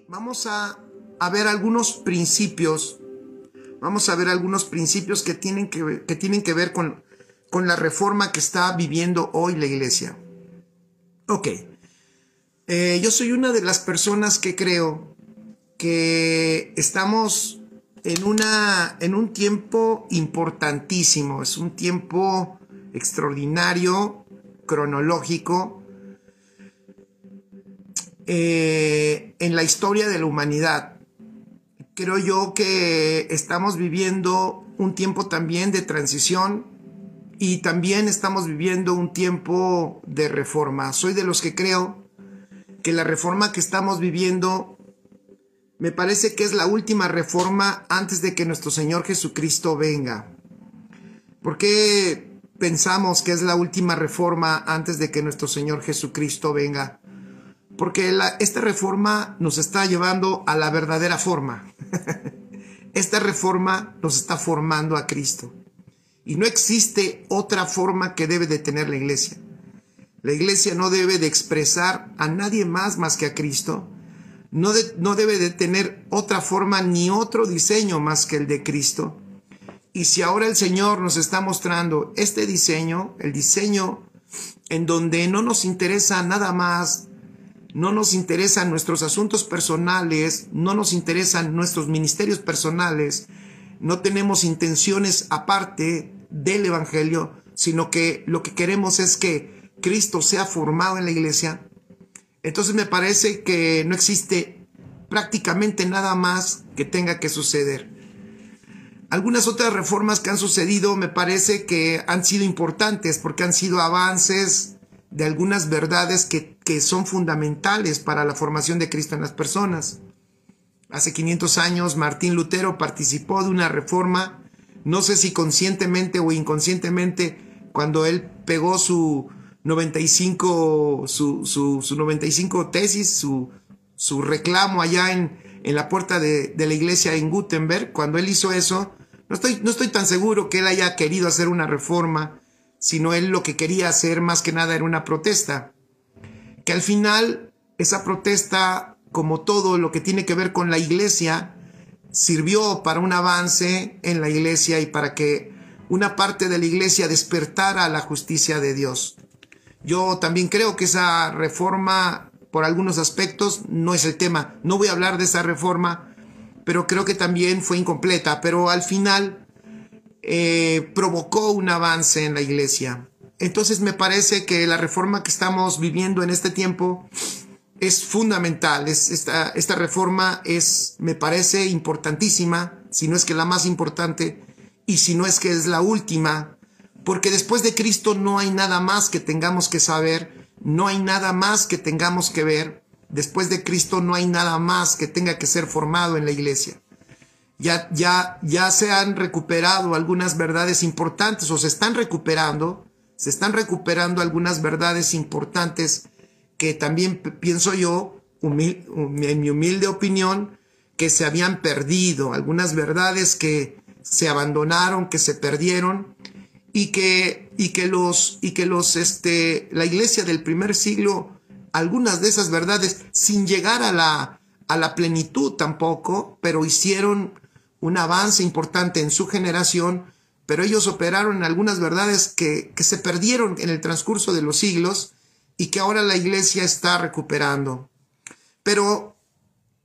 Vamos a ver algunos principios. Vamos a ver algunos principios que tienen que ver con la reforma que está viviendo hoy la iglesia. Ok. Yo soy una de las personas que creo que estamos en un tiempo importantísimo. Es un tiempo extraordinario, cronológico, en la historia de la humanidad. Creo yo que estamos viviendo un tiempo también de transición y también estamos viviendo un tiempo de reforma. Soy de los que creo que la reforma que estamos viviendo me parece que es la última reforma antes de que nuestro Señor Jesucristo venga. ¿Por qué pensamos que es la última reforma antes de que nuestro Señor Jesucristo venga? Porque esta reforma nos está llevando a la verdadera forma. Esta reforma nos está formando a Cristo. Y no existe otra forma que debe de tener la iglesia. La iglesia no debe de expresar a nadie más que a Cristo. No debe de tener otra forma ni otro diseño más que el de Cristo. Y si ahora el Señor nos está mostrando este diseño, el diseño en donde no nos interesa nada más, no nos interesan nuestros asuntos personales, no nos interesan nuestros ministerios personales, no tenemos intenciones aparte del Evangelio, sino que lo que queremos es que Cristo sea formado en la iglesia. Entonces me parece que no existe prácticamente nada más que tenga que suceder. Algunas otras reformas que han sucedido me parece que han sido importantes porque han sido avances de algunas verdades que son fundamentales para la formación de Cristo en las personas. Hace 500 años Martín Lutero participó de una reforma, no sé si conscientemente o inconscientemente, cuando él pegó su 95 tesis, su reclamo allá en la puerta de la iglesia en Gutenberg. Cuando él hizo eso, no estoy tan seguro que él haya querido hacer una reforma, sino él lo que quería hacer más que nada era una protesta. Que al final esa protesta, como todo lo que tiene que ver con la iglesia, sirvió para un avance en la iglesia y para que una parte de la iglesia despertara a la justicia de Dios. Yo también creo que esa reforma, por algunos aspectos, no es el tema. No voy a hablar de esa reforma, pero creo que también fue incompleta. Pero al final provocó un avance en la iglesia. Entonces me parece que la reforma que estamos viviendo en este tiempo es fundamental. Esta reforma me parece importantísima, si no es que la más importante, y si no es que es la última, porque después de Cristo no hay nada más que tengamos que saber, no hay nada más que tengamos que ver. Después de Cristo no hay nada más que tenga que ser formado en la iglesia. Ya se han recuperado algunas verdades importantes, o se están recuperando algunas verdades importantes que también pienso yo, en mi humilde opinión, que se habían perdido, algunas verdades que se abandonaron, que se perdieron, y que la iglesia del primer siglo, algunas de esas verdades, sin llegar a la plenitud tampoco, pero hicieron un avance importante en su generación, pero ellos operaron en algunas verdades que se perdieron en el transcurso de los siglos y que ahora la iglesia está recuperando. Pero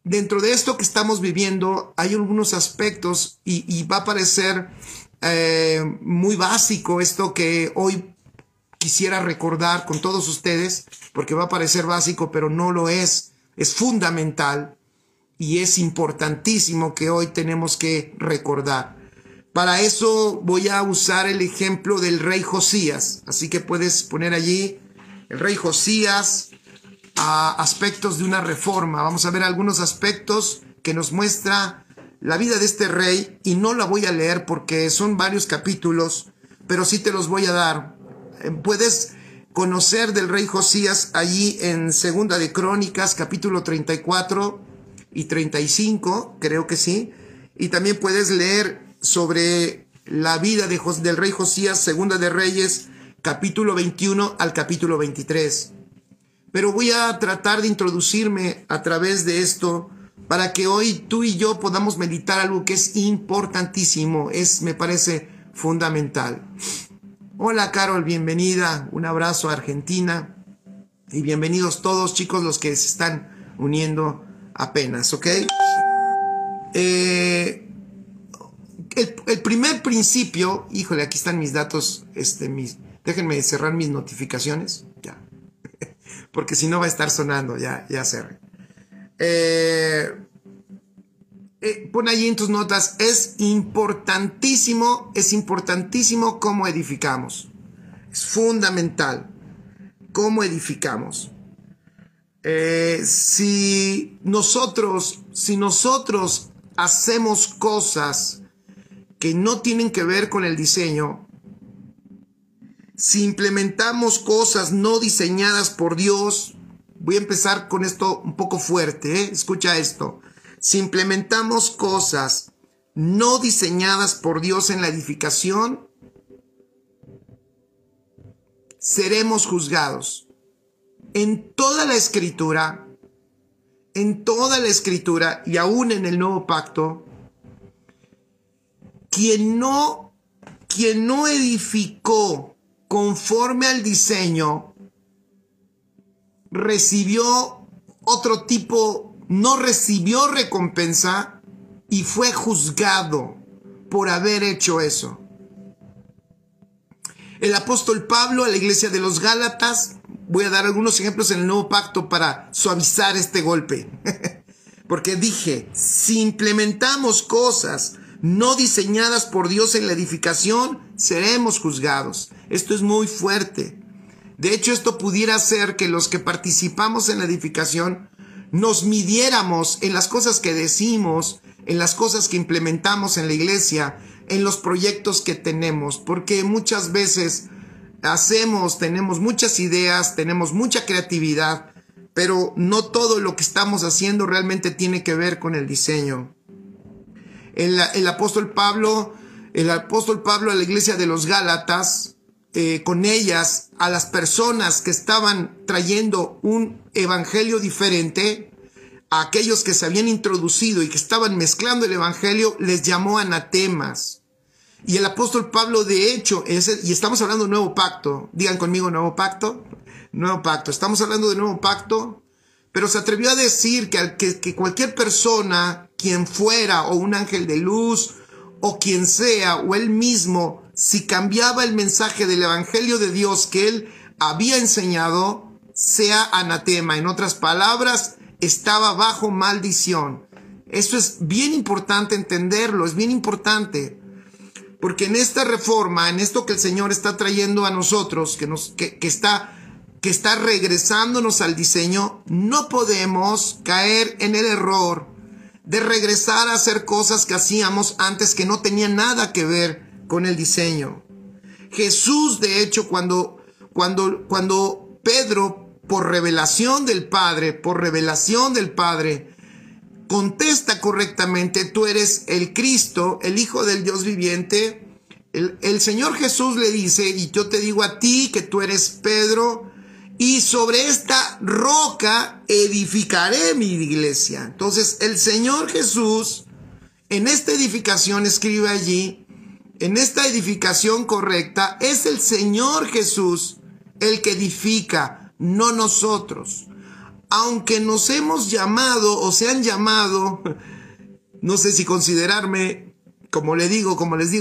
dentro de esto que estamos viviendo hay algunos aspectos y va a parecer muy básico esto que hoy quisiera recordar con todos ustedes, porque va a parecer básico, pero no lo es. Es fundamental y es importantísimo que hoy tenemos que recordar. Para eso voy a usar el ejemplo del rey Josías. Así que puedes poner allí el rey Josías, aspectos de una reforma. Vamos a ver algunos aspectos que nos muestra la vida de este rey, y no la voy a leer porque son varios capítulos, pero sí te los voy a dar. Puedes conocer del rey Josías allí en Segunda de Crónicas, capítulo 34 y 35, creo que sí. Y también puedes leer sobre la vida del rey Josías, Segunda de Reyes, capítulo 21 al capítulo 23. Pero voy a tratar de introducirme a través de esto para que hoy tú y yo podamos meditar algo que es importantísimo, me parece fundamental. Hola Carol, bienvenida, un abrazo a Argentina y bienvenidos todos chicos los que se están uniendo apenas, ¿ok? El primer principio, híjole, aquí están mis datos, déjenme cerrar mis notificaciones, ya, porque si no va a estar sonando, ya cerré. Pon ahí en tus notas, es importantísimo cómo edificamos, es fundamental cómo edificamos. Si nosotros hacemos cosas que no tienen que ver con el diseño, si implementamos cosas no diseñadas por Dios, voy a empezar con esto un poco fuerte, ¿eh? Escucha esto. Si implementamos cosas no diseñadas por Dios en la edificación, seremos juzgados. En toda la escritura y aún en el Nuevo Pacto, quien no edificó conforme al diseño, no recibió recompensa y fue juzgado por haber hecho eso. El apóstol Pablo a la iglesia de los Gálatas, voy a dar algunos ejemplos en el Nuevo Pacto para suavizar este golpe. Porque dije, si implementamos cosas no diseñadas por Dios en la edificación, seremos juzgados. Esto es muy fuerte. De hecho, esto pudiera hacer que los que participamos en la edificación nos midiéramos en las cosas que decimos, en las cosas que implementamos en la iglesia, en los proyectos que tenemos, porque muchas veces tenemos muchas ideas, tenemos mucha creatividad, pero no todo lo que estamos haciendo realmente tiene que ver con el diseño. El apóstol Pablo a la iglesia de los Gálatas, con ellas, a las personas que estaban trayendo un evangelio diferente, a aquellos que se habían introducido y que estaban mezclando el evangelio, les llamó anatemas. Y el apóstol Pablo, de hecho, y estamos hablando de nuevo pacto, digan conmigo nuevo pacto, estamos hablando de nuevo pacto, pero se atrevió a decir que cualquier persona, quien fuera, o un ángel de luz, o quien sea, o él mismo, si cambiaba el mensaje del evangelio de Dios que él había enseñado, sea anatema. En otras palabras, estaba bajo maldición. Esto es bien importante entenderlo, es bien importante. Porque en esta reforma, en esto que el Señor está trayendo a nosotros, que está regresándonos al diseño, no podemos caer en el error de regresar a hacer cosas que hacíamos antes que no tenían nada que ver con el diseño. Jesús, de hecho, cuando Pedro, por revelación del Padre, contesta correctamente, tú eres el Cristo, el Hijo del Dios viviente, el Señor Jesús le dice, y yo te digo a ti que tú eres Pedro, y sobre esta roca edificaré mi iglesia. Entonces el Señor Jesús, en esta edificación, escribe allí, en esta edificación correcta, es el Señor Jesús el que edifica, no nosotros. Aunque nos hemos llamado o se han llamado, no sé si considerarme, como les digo,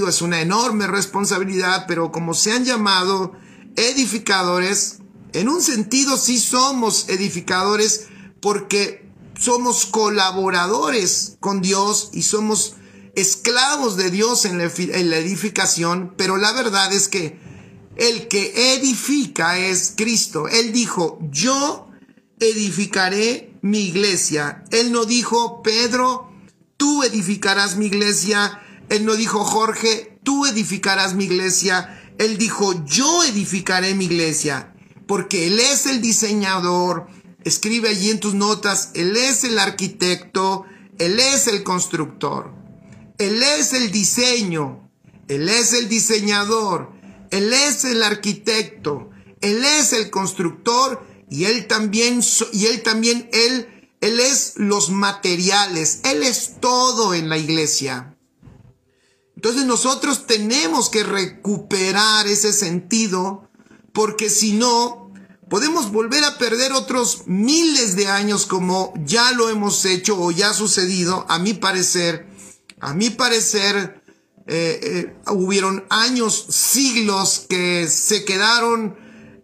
es una enorme responsabilidad, pero como se han llamado edificadores, en un sentido sí somos edificadores porque somos colaboradores con Dios y somos esclavos de Dios en la edificación, pero la verdad es que el que edifica es Cristo. Él dijo, yo edificaré mi iglesia. Él no dijo, Pedro, tú edificarás mi iglesia. Él no dijo, Jorge, tú edificarás mi iglesia. Él dijo, yo edificaré mi iglesia. Porque Él es el diseñador. Escribe allí en tus notas, Él es el arquitecto, Él es el constructor. Él es el diseño, Él es el diseñador, Él es el arquitecto, Él es el constructor y Él Él es los materiales, Él es todo en la iglesia. Entonces nosotros tenemos que recuperar ese sentido, porque si no, podemos volver a perder otros miles de años como ya lo hemos hecho o ya ha sucedido. A mi parecer, hubieron años, siglos que se quedaron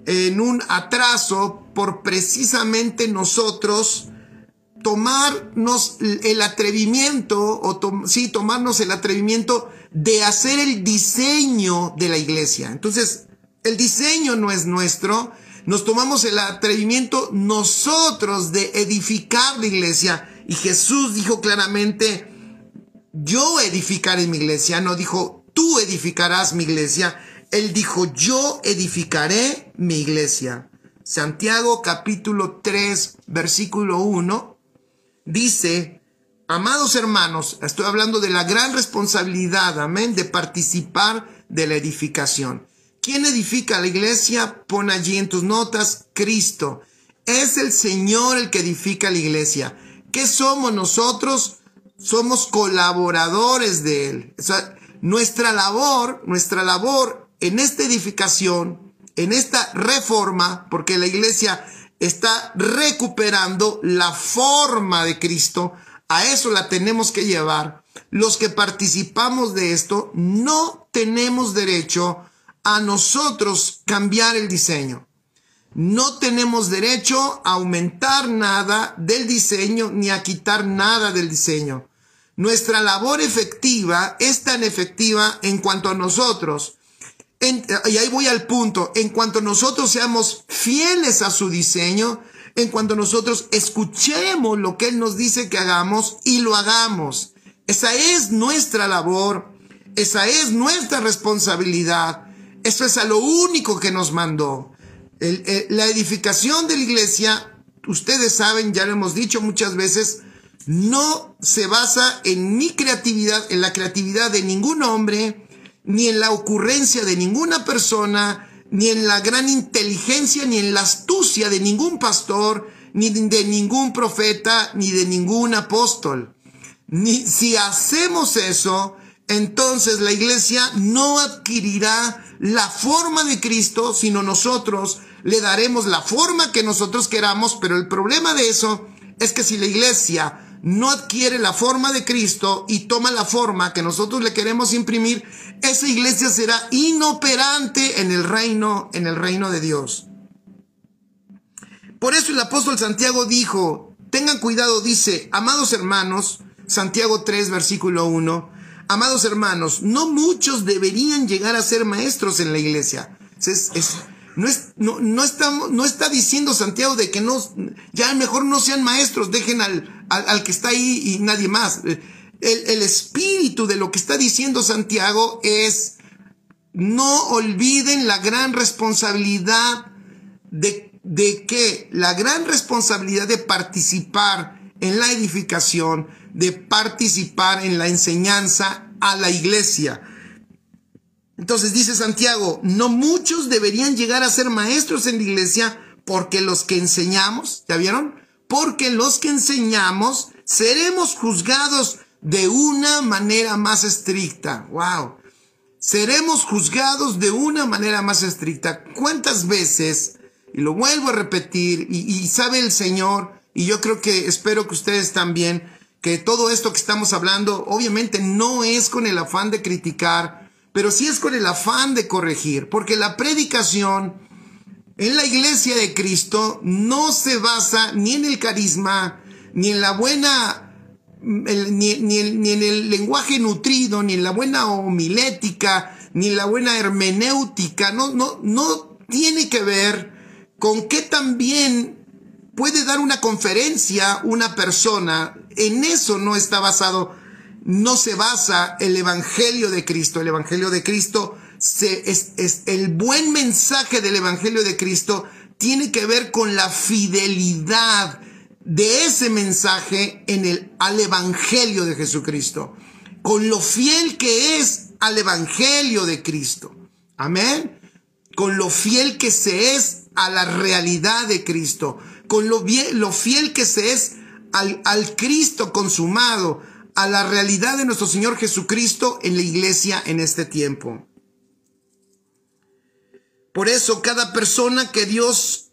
en un atraso por precisamente nosotros tomarnos el atrevimiento, tomarnos el atrevimiento de hacer el diseño de la iglesia. Entonces, el diseño no es nuestro, nos tomamos el atrevimiento nosotros de edificar la iglesia, y Jesús dijo claramente: yo edificaré mi iglesia. No dijo tú edificarás mi iglesia, Él dijo yo edificaré mi iglesia. Santiago capítulo 3 versículo 1 dice: amados hermanos, estoy hablando de la gran responsabilidad, amén, de participar de la edificación. ¿Quién edifica la iglesia? Pon allí en tus notas: Cristo. Es el Señor el que edifica la iglesia. ¿Qué somos nosotros? Somos colaboradores de Él. O sea, nuestra labor en esta edificación, en esta reforma, porque la iglesia está recuperando la forma de Cristo, a eso la tenemos que llevar. Los que participamos de esto no tenemos derecho a nosotros cambiar el diseño. No tenemos derecho a aumentar nada del diseño ni a quitar nada del diseño. Nuestra labor efectiva es tan efectiva en cuanto a nosotros, y ahí voy al punto, en cuanto nosotros seamos fieles a su diseño, en cuanto nosotros escuchemos lo que Él nos dice que hagamos y lo hagamos. Esa es nuestra labor, esa es nuestra responsabilidad, eso es a lo único que nos mandó. La edificación de la iglesia, ustedes saben, ya lo hemos dicho muchas veces, no se basa en mi creatividad, en la creatividad de ningún hombre, ni en la ocurrencia de ninguna persona, ni en la gran inteligencia, ni en la astucia de ningún pastor, ni de ningún profeta, ni de ningún apóstol. Si hacemos eso, entonces la iglesia no adquirirá la forma de Cristo, sino nosotros le daremos la forma que nosotros queramos. Pero el problema de eso es que si la iglesia no adquiere la forma de Cristo y toma la forma que nosotros le queremos imprimir, esa iglesia será inoperante en el reino de Dios. Por eso el apóstol Santiago dijo, tengan cuidado, dice: amados hermanos, Santiago 3 versículo 1, amados hermanos, no muchos deberían llegar a ser maestros en la iglesia. No está diciendo Santiago de que ya mejor no sean maestros, dejen al que está ahí y nadie más. El espíritu de lo que está diciendo Santiago es: no olviden la gran responsabilidad la gran responsabilidad de participar en la edificación, de participar en la enseñanza a la iglesia. Entonces dice Santiago, no muchos deberían llegar a ser maestros en la iglesia, porque los que enseñamos, ¿ya vieron? Porque los que enseñamos seremos juzgados de una manera más estricta. ¡Wow! Seremos juzgados de una manera más estricta. ¿Cuántas veces? Y lo vuelvo a repetir, y sabe el Señor, y yo espero que ustedes también, que todo esto que estamos hablando, obviamente no es con el afán de criticar, pero sí es con el afán de corregir, porque la predicación en la iglesia de Cristo no se basa ni en el carisma, ni en la buena, ni en el lenguaje nutrido, ni en la buena homilética, ni en la buena hermenéutica. No tiene que ver con qué tan bien puede dar una conferencia una persona. En eso no está basado. No se basa el evangelio de Cristo. El evangelio de Cristo es el buen mensaje del evangelio de Cristo tiene que ver con la fidelidad de ese mensaje al evangelio de Jesucristo, con lo fiel que es al evangelio de Cristo. Amén. Con lo fiel que se es a la realidad de Cristo, con lo fiel que se es al Cristo consumado, a la realidad de nuestro Señor Jesucristo en la iglesia en este tiempo. Por eso cada persona que Dios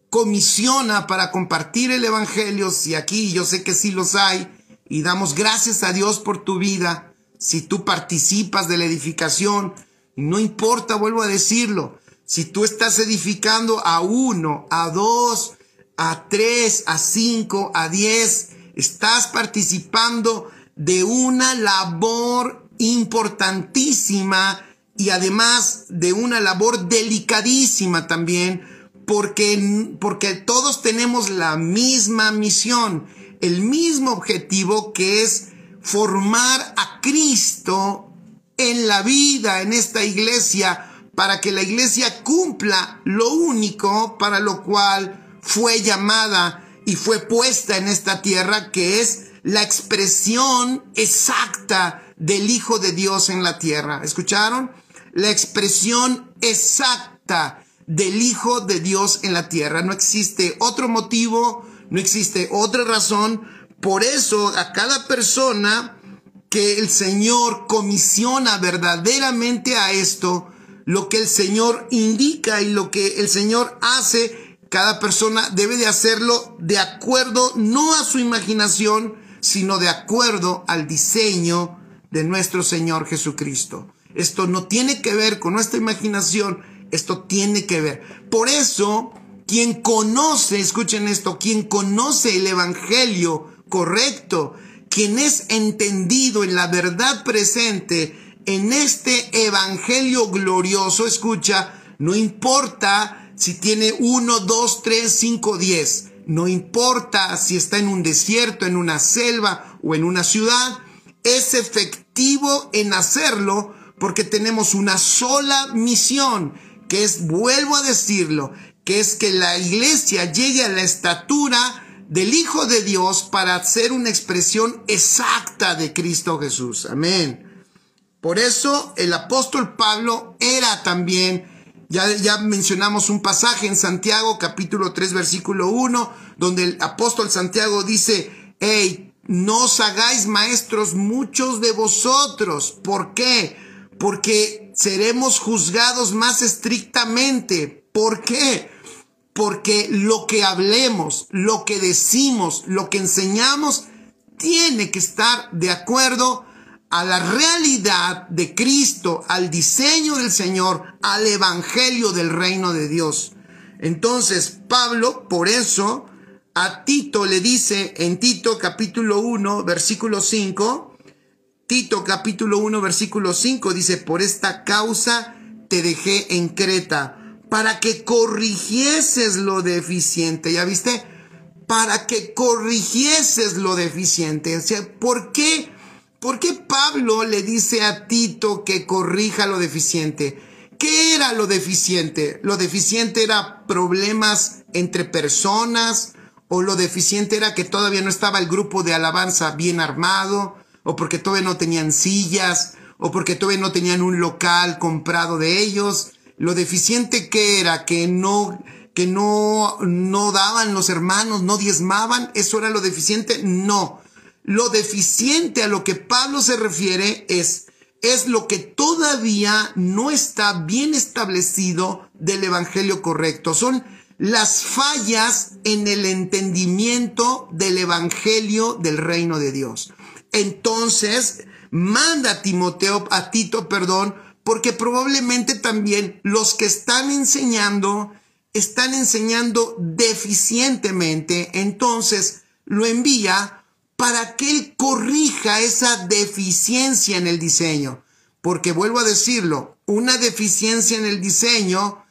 comisiona para compartir el evangelio, si aquí yo sé que sí los hay, y damos gracias a Dios por tu vida, si tú participas de la edificación, no importa, vuelvo a decirlo, si tú estás edificando a 1, a 2, a 3, a 5, a 10, estás participando de una labor importantísima y además de una labor delicadísima también, porque todos tenemos la misma misión, el mismo objetivo, que es formar a Cristo en la vida, en esta iglesia, para que la iglesia cumpla lo único para lo cual fue llamada y fue puesta en esta tierra, que es la expresión exacta del Hijo de Dios en la tierra. ¿Escucharon? La expresión exacta del Hijo de Dios en la tierra. No existe otro motivo, no existe otra razón. Por eso a cada persona que el Señor comisiona verdaderamente a esto, lo que el Señor indica y lo que el Señor hace, cada persona debe de hacerlo de acuerdo no a su imaginación, sino de acuerdo al diseño de nuestro Señor Jesucristo. Esto no tiene que ver con nuestra imaginación, esto tiene que ver. Por eso, quien conoce, escuchen esto, quien conoce el evangelio correcto, quien es entendido en la verdad presente, en este evangelio glorioso, escucha, no importa si tiene 1, 2, 3, 5, 10, no importa si está en un desierto, en una selva o en una ciudad, es efectivo en hacerlo porque tenemos una sola misión, que es, vuelvo a decirlo, que es que la iglesia llegue a la estatura del Hijo de Dios para ser una expresión exacta de Cristo Jesús. Amén. Por eso el apóstol Pablo era también, ya mencionamos un pasaje en Santiago capítulo 3 versículo 1, donde el apóstol Santiago dice, hey, no os hagáis maestros muchos de vosotros. ¿Por qué? Porque seremos juzgados más estrictamente. ¿Por qué? Porque lo que hablemos, lo que decimos, lo que enseñamos, tiene que estar de acuerdo a la realidad de Cristo, al diseño del Señor, al evangelio del reino de Dios. Entonces, Pablo, por eso, a Tito le dice en Tito capítulo 1, versículo 5, Tito capítulo 1, versículo 5, dice, por esta causa te dejé en Creta, para que corrigieses lo deficiente. ¿Ya viste? Para que corrigieses lo deficiente. O sea, ¿por qué Pablo le dice a Tito que corrija lo deficiente? ¿Qué era lo deficiente? ¿Lo deficiente era problemas entre personas? ¿O lo deficiente era que todavía no estaba el grupo de alabanza bien armado? ¿O porque todavía no tenían sillas? ¿O porque todavía no tenían un local comprado de ellos? Lo deficiente que era, que no daban los hermanos, no diezmaban, ¿eso era lo deficiente? No. Lo deficiente a lo que Pablo se refiere es lo que todavía no está bien establecido del evangelio correcto. Son las fallas en el entendimiento del evangelio del reino de Dios. Entonces, manda a Tito, porque probablemente también los que están enseñando deficientemente. Entonces lo envía para que él corrija esa deficiencia en el diseño. Porque vuelvo a decirlo, una deficiencia en el diseño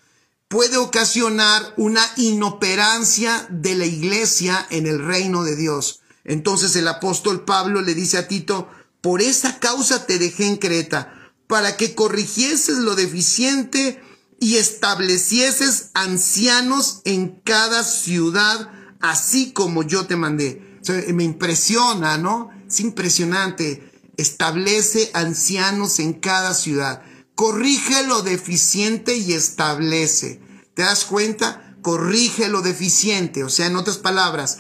puede ocasionar una inoperancia de la iglesia en el reino de Dios. Entonces el apóstol Pablo le dice a Tito, por esa causa te dejé en Creta, para que corrigieses lo deficiente y establecieses ancianos en cada ciudad, así como yo te mandé. O sea, me impresiona, ¿no? Es impresionante. Establece ancianos en cada ciudad. Corrige lo deficiente y establece. ¿Te das cuenta? Corrige lo deficiente. O sea, en otras palabras,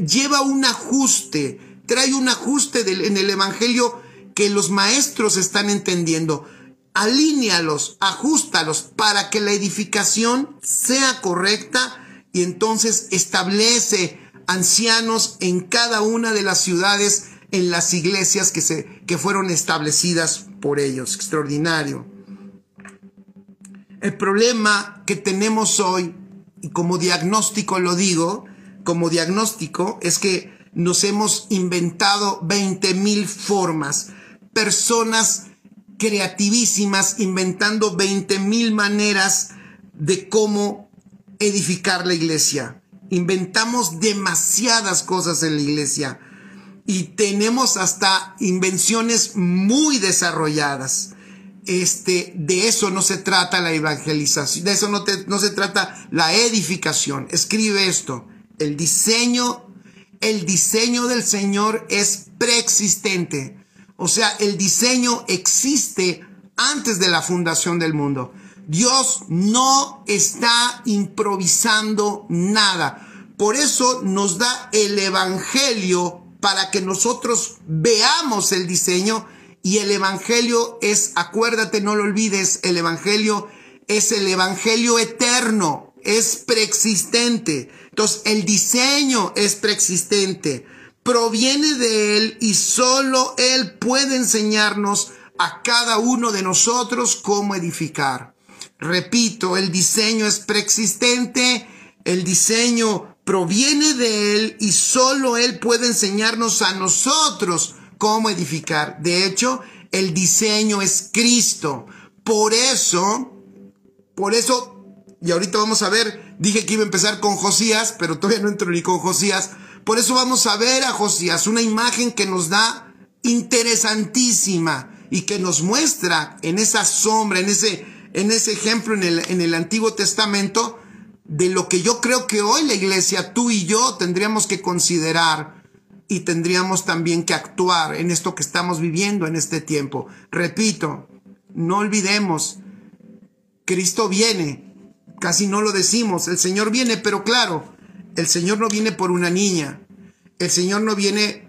lleva un ajuste, trae un ajuste en el evangelio que los maestros están entendiendo. Alínealos, ajustalos para que la edificación sea correcta, y entonces establece ancianos en cada una de las ciudades, en las iglesias que fueron establecidas por ellos. Extraordinario. El problema que tenemos hoy, y como diagnóstico lo digo, como diagnóstico, es que nos hemos inventado 20,000 formas. Personas creativísimas inventando 20,000 maneras de cómo edificar la iglesia. Inventamos demasiadas cosas en la iglesia y tenemos hasta invenciones muy desarrolladas. De eso no se trata la evangelización, de eso no se trata la edificación. Escribe esto: el diseño del Señor es preexistente. O sea, el diseño existe antes de la fundación del mundo. Dios no está improvisando nada. Por eso nos da el evangelio, para que nosotros veamos el diseño. Y el evangelio es, acuérdate, no lo olvides, el evangelio es el evangelio eterno, es preexistente. Entonces, el diseño es preexistente, proviene de Él, y solo Él puede enseñarnos a cada uno de nosotros cómo edificar. Repito, el diseño es preexistente, el diseño proviene de Él, y solo Él puede enseñarnos a nosotros cómo edificar. De hecho, el diseño es Cristo. Por eso, y ahorita vamos a ver, dije que iba a empezar con Josías, pero todavía no entro ni con Josías. Por eso vamos a ver a Josías, una imagen que nos da interesantísima y que nos muestra en esa sombra, en ese ejemplo en el Antiguo Testamento, de lo que yo creo que hoy la iglesia, tú y yo, tendríamos que considerar y tendríamos también que actuar en esto que estamos viviendo en este tiempo. Repito, no olvidemos, Cristo viene, casi no lo decimos, el Señor viene, pero claro, el Señor no viene por una niña, el Señor no viene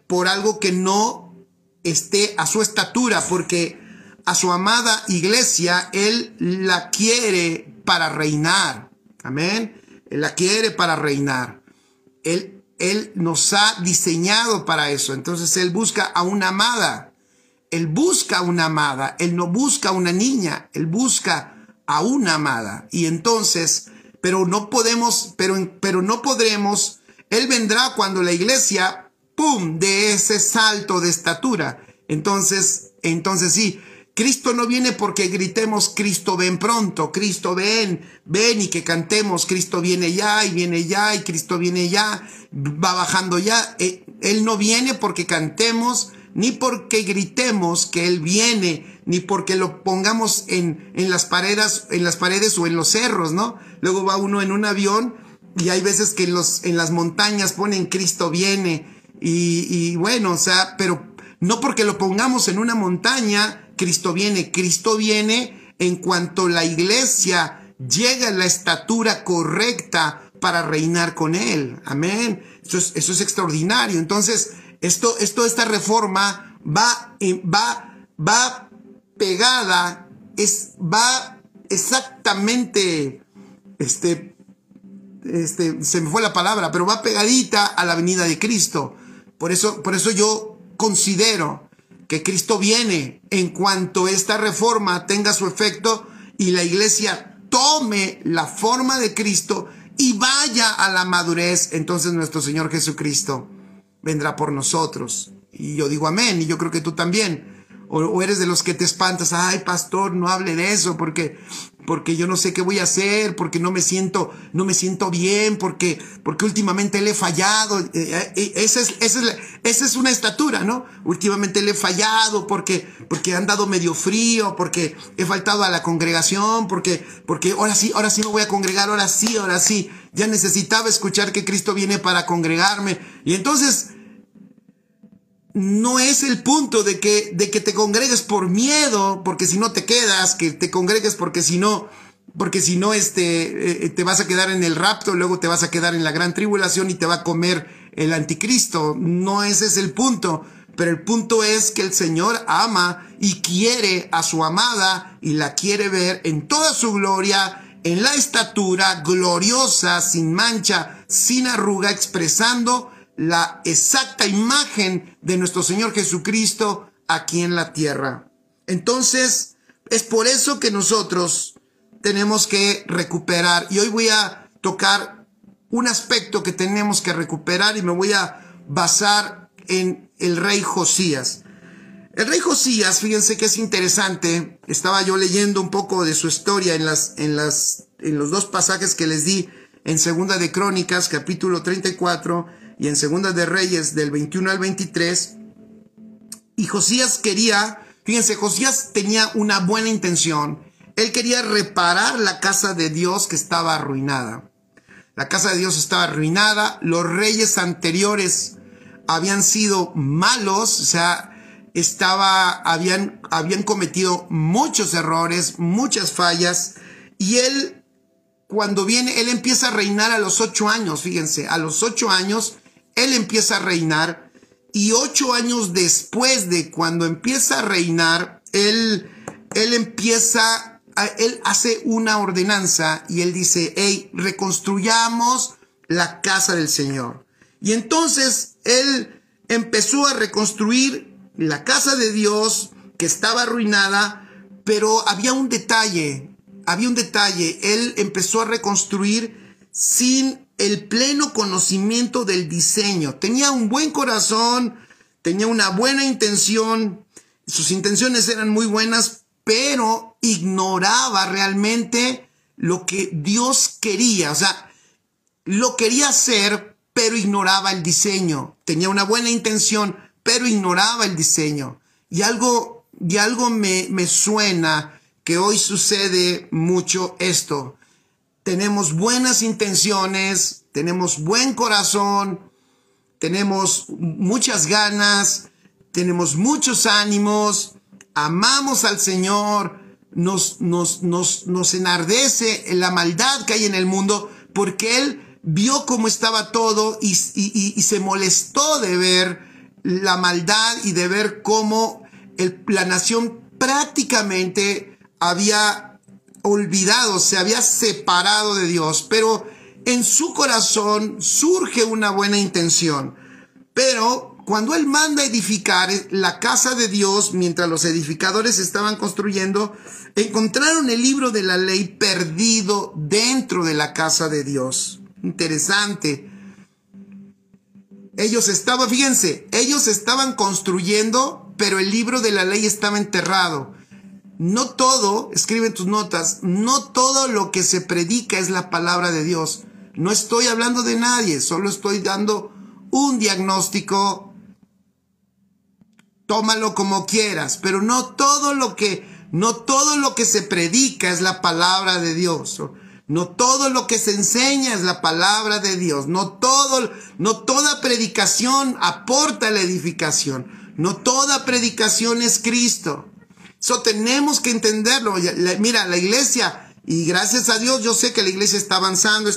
por algo que no esté a su estatura, porque a su amada iglesia Él la quiere para reinar. Amén. Él la quiere para reinar. Él nos ha diseñado para eso. Entonces Él busca a una amada. Él busca a una amada. Él no busca a una niña. Él busca a una amada. Y entonces, pero no podemos, pero no podremos. Él vendrá cuando la iglesia, ¡pum!, de ese salto de estatura. Entonces sí, Cristo no viene porque gritemos Cristo ven pronto, Cristo ven y que cantemos Cristo viene ya y Cristo viene ya, va bajando ya. Él no viene porque cantemos, ni porque gritemos que Él viene, ni porque lo pongamos en las paredes o en los cerros, ¿no? Luego va uno en un avión y hay veces que en las montañas ponen Cristo viene y bueno, o sea, pero no porque lo pongamos en una montaña, Cristo viene en cuanto la iglesia llega a la estatura correcta para reinar con Él. Amén. Eso es extraordinario. Entonces, esta reforma va pegada, va exactamente, se me fue la palabra, pero va pegadita a la venida de Cristo. Por eso yo considero que Cristo viene en cuanto esta reforma tenga su efecto y la iglesia tome la forma de Cristo y vaya a la madurez. Entonces nuestro Señor Jesucristo vendrá por nosotros. Y yo digo amén, y yo creo que tú también. O eres de los que te espantas, ay pastor, no hable de eso porque yo no sé qué voy a hacer, porque no me siento bien, porque últimamente le he fallado. Esa es una estatura, ¿no? Últimamente le he fallado porque he andado medio frío, porque he faltado a la congregación, porque ahora sí me voy a congregar, ahora sí. Ya necesitaba escuchar que Cristo viene para congregarme. Y entonces no es el punto de que te congregues por miedo, porque si no te quedas, que te congregues porque si no porque si no, te vas a quedar en el rapto, luego te vas a quedar en la gran tribulación y te va a comer el anticristo. No ese es el punto, pero el punto es que el Señor ama y quiere a su amada y la quiere ver en toda su gloria, en la estatura gloriosa, sin mancha, sin arruga, expresando la exacta imagen de nuestro Señor Jesucristo aquí en la tierra. Entonces, es por eso que nosotros tenemos que recuperar, y hoy voy a tocar un aspecto que tenemos que recuperar y me voy a basar en el rey Josías. El rey Josías, fíjense que es interesante, estaba yo leyendo un poco de su historia en los dos pasajes que les di, en Segunda de Crónicas, capítulo 34, y en Segunda de Reyes, del 21 al 23, y Josías quería, fíjense, Josías tenía una buena intención. Él quería reparar la casa de Dios que estaba arruinada. La casa de Dios estaba arruinada. Los reyes anteriores habían sido malos, o sea, habían cometido muchos errores, muchas fallas. Y él, cuando viene, él empieza a reinar a los 8 años, fíjense, a los 8 años, él empieza a reinar. Y 8 años después de cuando empieza a reinar, él hace una ordenanza y él dice, hey, reconstruyamos la casa del Señor. Y entonces él empezó a reconstruir la casa de Dios que estaba arruinada, pero había un detalle. Él empezó a reconstruir sin el pleno conocimiento del diseño. Tenía un buen corazón, tenía una buena intención, sus intenciones eran muy buenas, pero ignoraba realmente lo que Dios quería. O sea, lo quería hacer, pero ignoraba el diseño. Tenía una buena intención, pero ignoraba el diseño. Y algo me suena que hoy sucede mucho esto. Tenemos buenas intenciones, tenemos buen corazón, tenemos muchas ganas, tenemos muchos ánimos, amamos al Señor, nos enardece la maldad que hay en el mundo, porque Él vio cómo estaba todo y se molestó de ver la maldad y de ver cómo la nación prácticamente había olvidado, se había separado de Dios, pero en su corazón surge una buena intención. Pero cuando él manda edificar la casa de Dios, mientras los edificadores estaban construyendo, encontraron el libro de la ley perdido dentro de la casa de Dios. Interesante. Ellos estaban construyendo, pero el libro de la ley estaba enterrado. No todo, escribe en tus notas, no todo lo que se predica es la palabra de Dios. No estoy hablando de nadie, solo estoy dando un diagnóstico. Tómalo como quieras, pero no todo lo que se predica es la palabra de Dios. No todo lo que se enseña es la palabra de Dios. No toda predicación aporta la edificación. No toda predicación es Cristo. Eso tenemos que entenderlo. Mira, la iglesia, y gracias a Dios, yo sé que la iglesia está avanzando,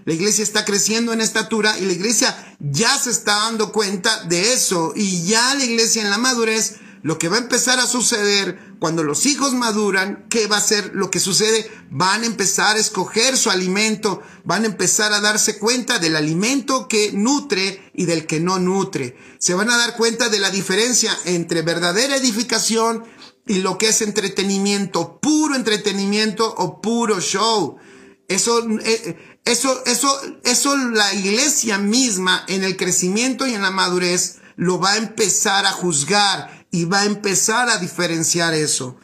la iglesia está creciendo en estatura y la iglesia ya se está dando cuenta de eso. Y ya la iglesia en la madurez, lo que va a empezar a suceder cuando los hijos maduran, ¿qué va a ser lo que sucede? Van a empezar a escoger su alimento, van a empezar a darse cuenta del alimento que nutre y del que no nutre. Se van a dar cuenta de la diferencia entre verdadera edificación y lo que es entretenimiento, puro entretenimiento o puro show. Eso la iglesia misma en el crecimiento y en la madurez lo va a empezar a juzgar y va a empezar a diferenciar eso.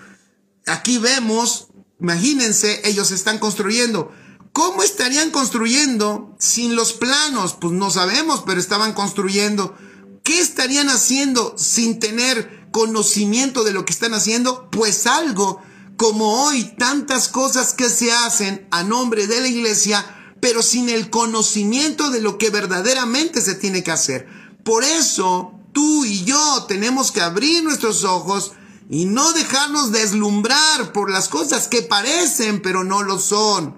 Aquí vemos, imagínense, ellos están construyendo. ¿Cómo estarían construyendo sin los planos? Pues no sabemos, pero estaban construyendo. ¿Qué estarían haciendo sin tener conocimiento de lo que están haciendo? Pues algo como hoy, tantas cosas que se hacen a nombre de la iglesia, pero sin el conocimiento de lo que verdaderamente se tiene que hacer. Por eso, tú y yo tenemos que abrir nuestros ojos y no dejarnos deslumbrar por las cosas que parecen, pero no lo son.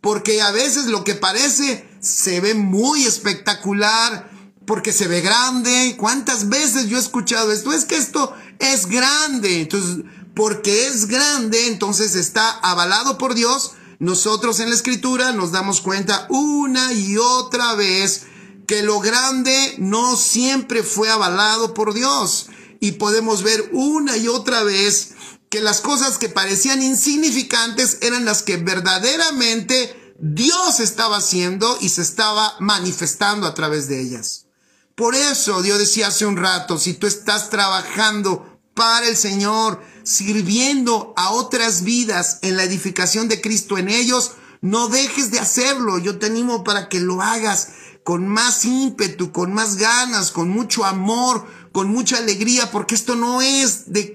Porque a veces lo que parece se ve muy espectacular, porque se ve grande. ¿Cuántas veces yo he escuchado esto? Es que esto es grande. Entonces, porque es grande, entonces está avalado por Dios. Nosotros en la Escritura nos damos cuenta una y otra vez que lo grande no siempre fue avalado por Dios. Y podemos ver una y otra vez que las cosas que parecían insignificantes eran las que verdaderamente Dios estaba haciendo y se estaba manifestando a través de ellas. Por eso Dios decía hace un rato, si tú estás trabajando para el Señor, sirviendo a otras vidas en la edificación de Cristo en ellos, no dejes de hacerlo. Yo te animo para que lo hagas con más ímpetu, con más ganas, con mucho amor, con mucha alegría, porque esto no es de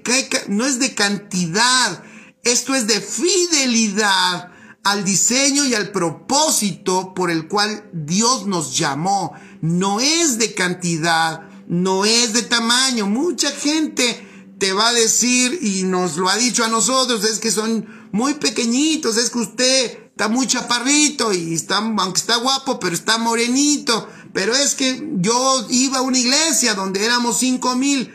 cantidad, esto es de fidelidad al diseño y al propósito por el cual Dios nos llamó. No es de cantidad, no es de tamaño. Mucha gente te va a decir, y nos lo ha dicho a nosotros, es que son muy pequeñitos, es que usted está muy chaparrito y está, aunque está guapo, pero está morenito. Pero es que yo iba a una iglesia donde éramos 5,000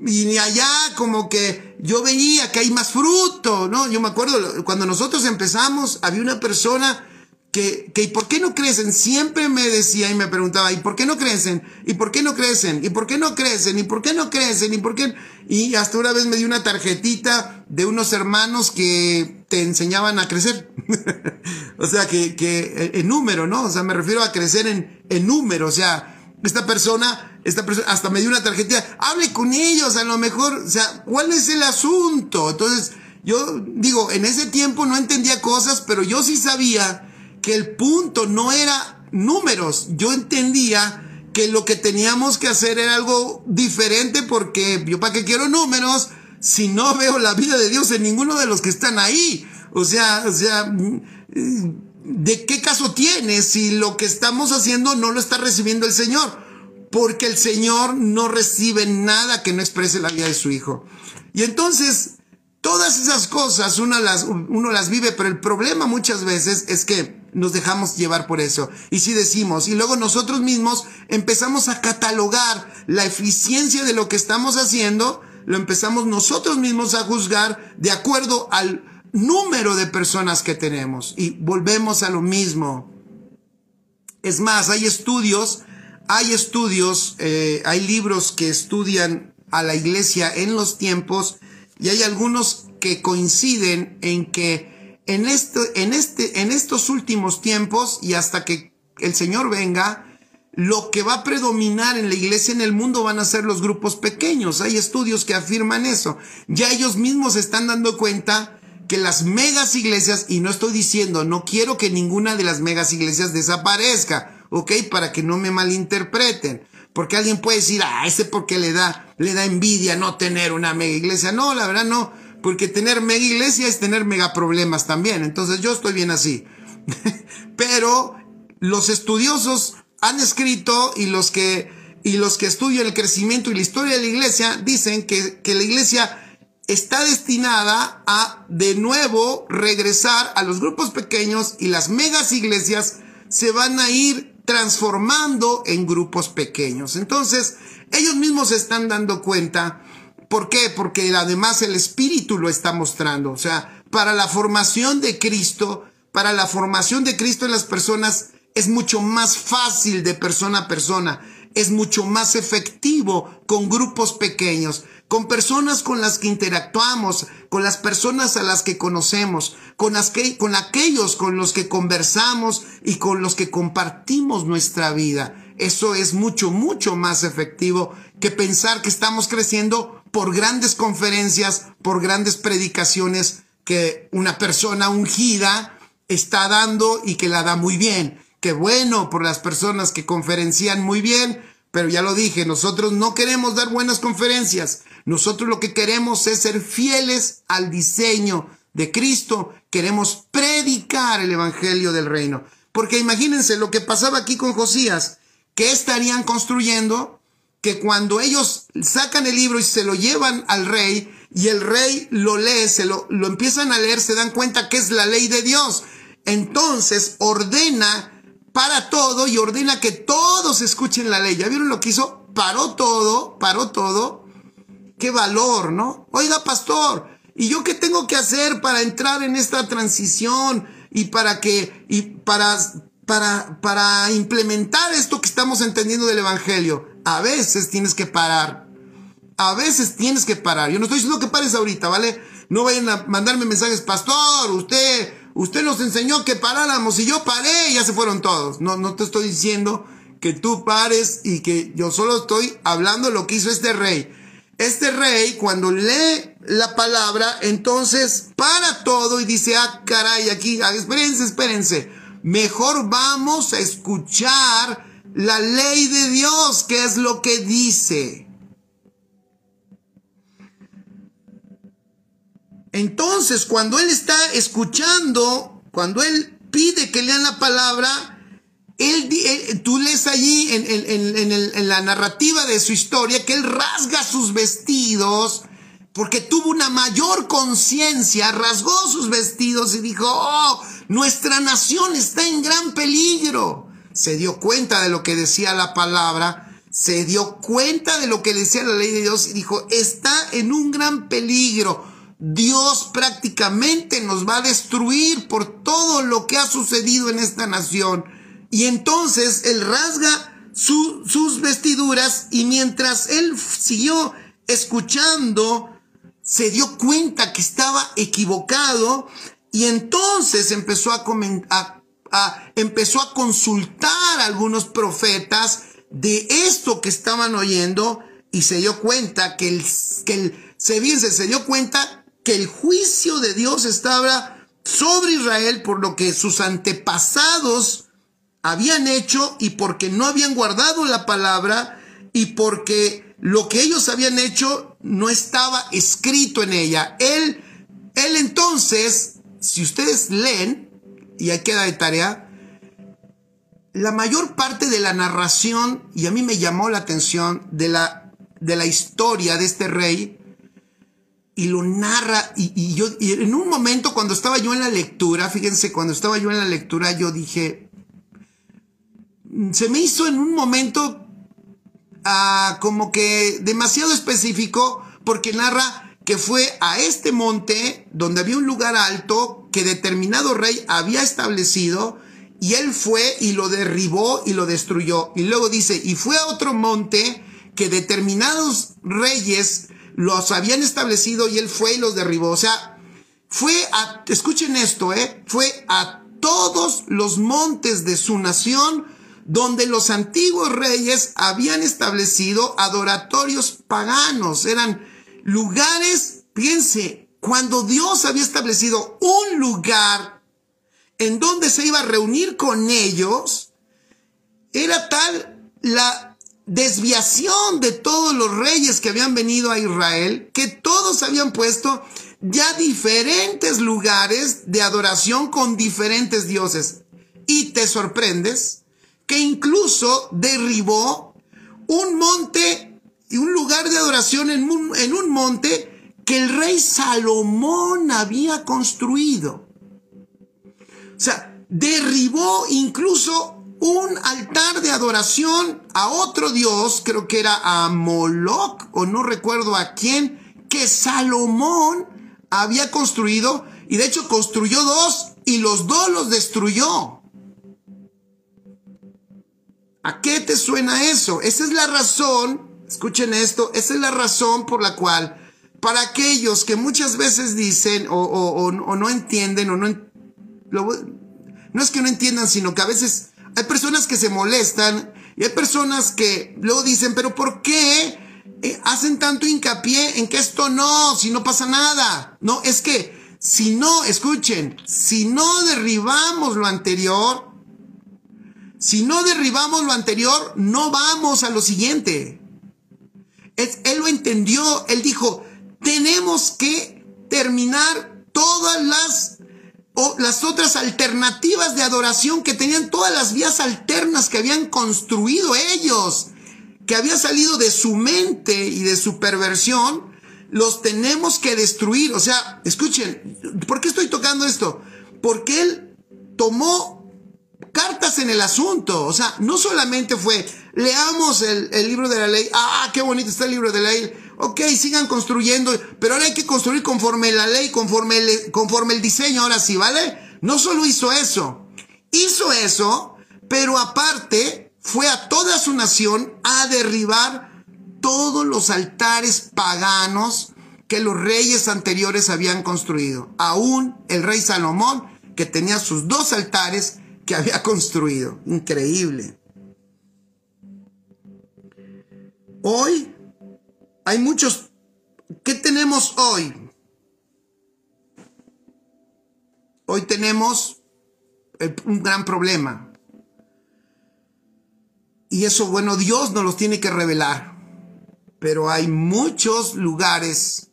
y allá como que yo veía que hay más fruto, ¿no? Yo me acuerdo cuando nosotros empezamos, había una persona que ¿y por qué no crecen? Siempre me decía y me preguntaba, ¿y por qué no crecen? ¿Y por qué no crecen? ¿Y por qué no crecen? ¿Y por qué no crecen? ¿Y por qué? Y hasta una vez me dio una tarjetita de unos hermanos que te enseñaban a crecer. O sea, que en número, ¿no? O sea, me refiero a crecer en número. O sea, esta persona hasta me dio una tarjetita. Hable con ellos, a lo mejor. O sea, ¿cuál es el asunto? Entonces, yo digo, en ese tiempo no entendía cosas, pero yo sí sabía que el punto no era números. Yo entendía que lo que teníamos que hacer era algo diferente, porque yo para qué quiero números si no veo la vida de Dios en ninguno de los que están ahí. O sea, ¿de qué caso tiene si lo que estamos haciendo no lo está recibiendo el Señor? Porque el Señor no recibe nada que no exprese la vida de su Hijo. Y entonces, todas esas cosas uno las vive, pero el problema muchas veces es que nos dejamos llevar por eso. Y si decimos, y luego nosotros mismos empezamos a catalogar la eficiencia de lo que estamos haciendo, lo empezamos nosotros mismos a juzgar de acuerdo al número de personas que tenemos. Y volvemos a lo mismo. Es más, hay estudios, hay libros que estudian a la iglesia en los tiempos, y hay algunos que coinciden en que en estos últimos tiempos y hasta que el Señor venga, lo que va a predominar en la iglesia en el mundo van a ser los grupos pequeños. Hay estudios que afirman eso. Ya ellos mismos se están dando cuenta que las megas iglesias, y no estoy diciendo, no quiero que ninguna de las megas iglesias desaparezca, ¿ok? Para que no me malinterpreten. Porque alguien puede decir, ese porque le da envidia no tener una mega iglesia. No, la verdad no. Porque tener mega iglesia es tener mega problemas también. Entonces yo estoy bien así. Pero los estudiosos han escrito, y los que estudian el crecimiento y la historia de la iglesia dicen que la iglesia está destinada a de nuevo regresar a los grupos pequeños, y las megas iglesias se van a ir transformando en grupos pequeños. Entonces ellos mismos se están dando cuenta. ¿Por qué? Porque además el Espíritu lo está mostrando. O sea, para la formación de Cristo en las personas es mucho más fácil de persona a persona. Es mucho más efectivo con grupos pequeños, con personas con las que interactuamos, con las personas a las que conocemos, con aquellos con los que conversamos y con los que compartimos nuestra vida. Eso es mucho, mucho más efectivo que pensar que estamos creciendo por grandes conferencias, por grandes predicaciones que una persona ungida está dando y que la da muy bien. Qué bueno por las personas que conferencian muy bien, pero ya lo dije, nosotros no queremos dar buenas conferencias. Nosotros lo que queremos es ser fieles al diseño de Cristo. Queremos predicar el evangelio del reino. Porque imagínense lo que pasaba aquí con Josías. ¿Qué estarían construyendo? Que cuando ellos sacan el libro y se lo llevan al rey, y el rey lo lee, lo empiezan a leer, se dan cuenta que es la ley de Dios. Entonces ordena para todo y ordena que todos escuchen la ley. ¿Ya vieron lo que hizo? Paró todo. Qué valor, ¿no? Oiga, pastor, ¿y yo qué tengo que hacer para entrar en esta transición y para implementar esto que estamos entendiendo del evangelio? A veces tienes que parar. Yo no estoy diciendo que pares ahorita, ¿vale? No vayan a mandarme mensajes, pastor, usted nos enseñó que paráramos y yo paré y ya se fueron todos. No te estoy diciendo que tú pares y que yo solo estoy hablando de lo que hizo este rey. Este rey, cuando lee la palabra, entonces para todo y dice, caray, aquí, espérense. Mejor vamos a escuchar la ley de Dios, que es lo que dice. Entonces, cuando él está escuchando, cuando él pide que lean la palabra, tú lees allí en la narrativa de su historia que él rasga sus vestidos porque tuvo una mayor conciencia, rasgó sus vestidos y dijo, nuestra nación está en gran peligro. Se dio cuenta de lo que decía la palabra, se dio cuenta de lo que decía la ley de Dios y dijo, está en un gran peligro. Dios prácticamente nos va a destruir por todo lo que ha sucedido en esta nación. Y entonces él rasga sus vestiduras y mientras él siguió escuchando, se dio cuenta que estaba equivocado y entonces empezó a consultar a algunos profetas de esto que estaban oyendo y se dio cuenta se dio cuenta que el juicio de Dios estaba sobre Israel por lo que sus antepasados habían hecho y porque no habían guardado la palabra y porque lo que ellos habían hecho no estaba escrito en ella. Él entonces, si ustedes leen, y ahí queda de tarea, la mayor parte de la narración, y a mí me llamó la atención, de la historia de este rey, y lo narra, y en un momento cuando estaba yo en la lectura, fíjense, yo dije, se me hizo en un momento como que demasiado específico porque narra que fue a este monte donde había un lugar alto que determinado rey había establecido y él fue y lo derribó y lo destruyó. Y luego dice, y fue a otro monte que determinados reyes los habían establecido y él fue y los derribó. O sea, escuchen esto, fue a todos los montes de su nación donde los antiguos reyes habían establecido adoratorios paganos. Eran lugares, fíjense, cuando Dios había establecido un lugar en donde se iba a reunir con ellos, era tal la desviación de todos los reyes que habían venido a Israel, que todos habían puesto ya diferentes lugares de adoración con diferentes dioses. Y te sorprendes que incluso derribó un monte y un lugar de adoración en un monte que el rey Salomón había construido. O sea, derribó incluso un altar de adoración a otro dios, creo que era a Moloch, o no recuerdo a quién, que Salomón había construido, y de hecho construyó dos, y los dos los destruyó. ¿A qué te suena eso? Esa es la razón, escuchen esto, esa es la razón por la cual, para aquellos que muchas veces dicen o no entienden, no es que no entiendan, sino que a veces hay personas que se molestan y hay personas que luego dicen, pero ¿por qué hacen tanto hincapié en que esto no, si no pasa nada? No, es que si no, escuchen, si no derribamos lo anterior, no vamos a lo siguiente. Él lo entendió, él dijo, tenemos que terminar todas las otras alternativas de adoración que tenían, todas las vías alternas que habían construido ellos, que había salido de su mente y de su perversión. los tenemos que destruir. O sea, escuchen, ¿por qué estoy tocando esto? Porque él tomó cartas en el asunto. O sea, no solamente fue, leamos el libro de la ley, qué bonito está el libro de la ley, ok, sigan construyendo, pero ahora hay que construir conforme la ley, conforme el diseño, ahora sí, ¿vale? No solo hizo eso, pero aparte fue a toda su nación a derribar todos los altares paganos que los reyes anteriores habían construido. Aún el rey Salomón, que tenía sus 2 altares que había construido. Increíble. Hoy hay muchos. ¿Qué tenemos hoy? Hoy tenemos un gran problema. Y eso, bueno, Dios nos los tiene que revelar. Pero hay muchos lugares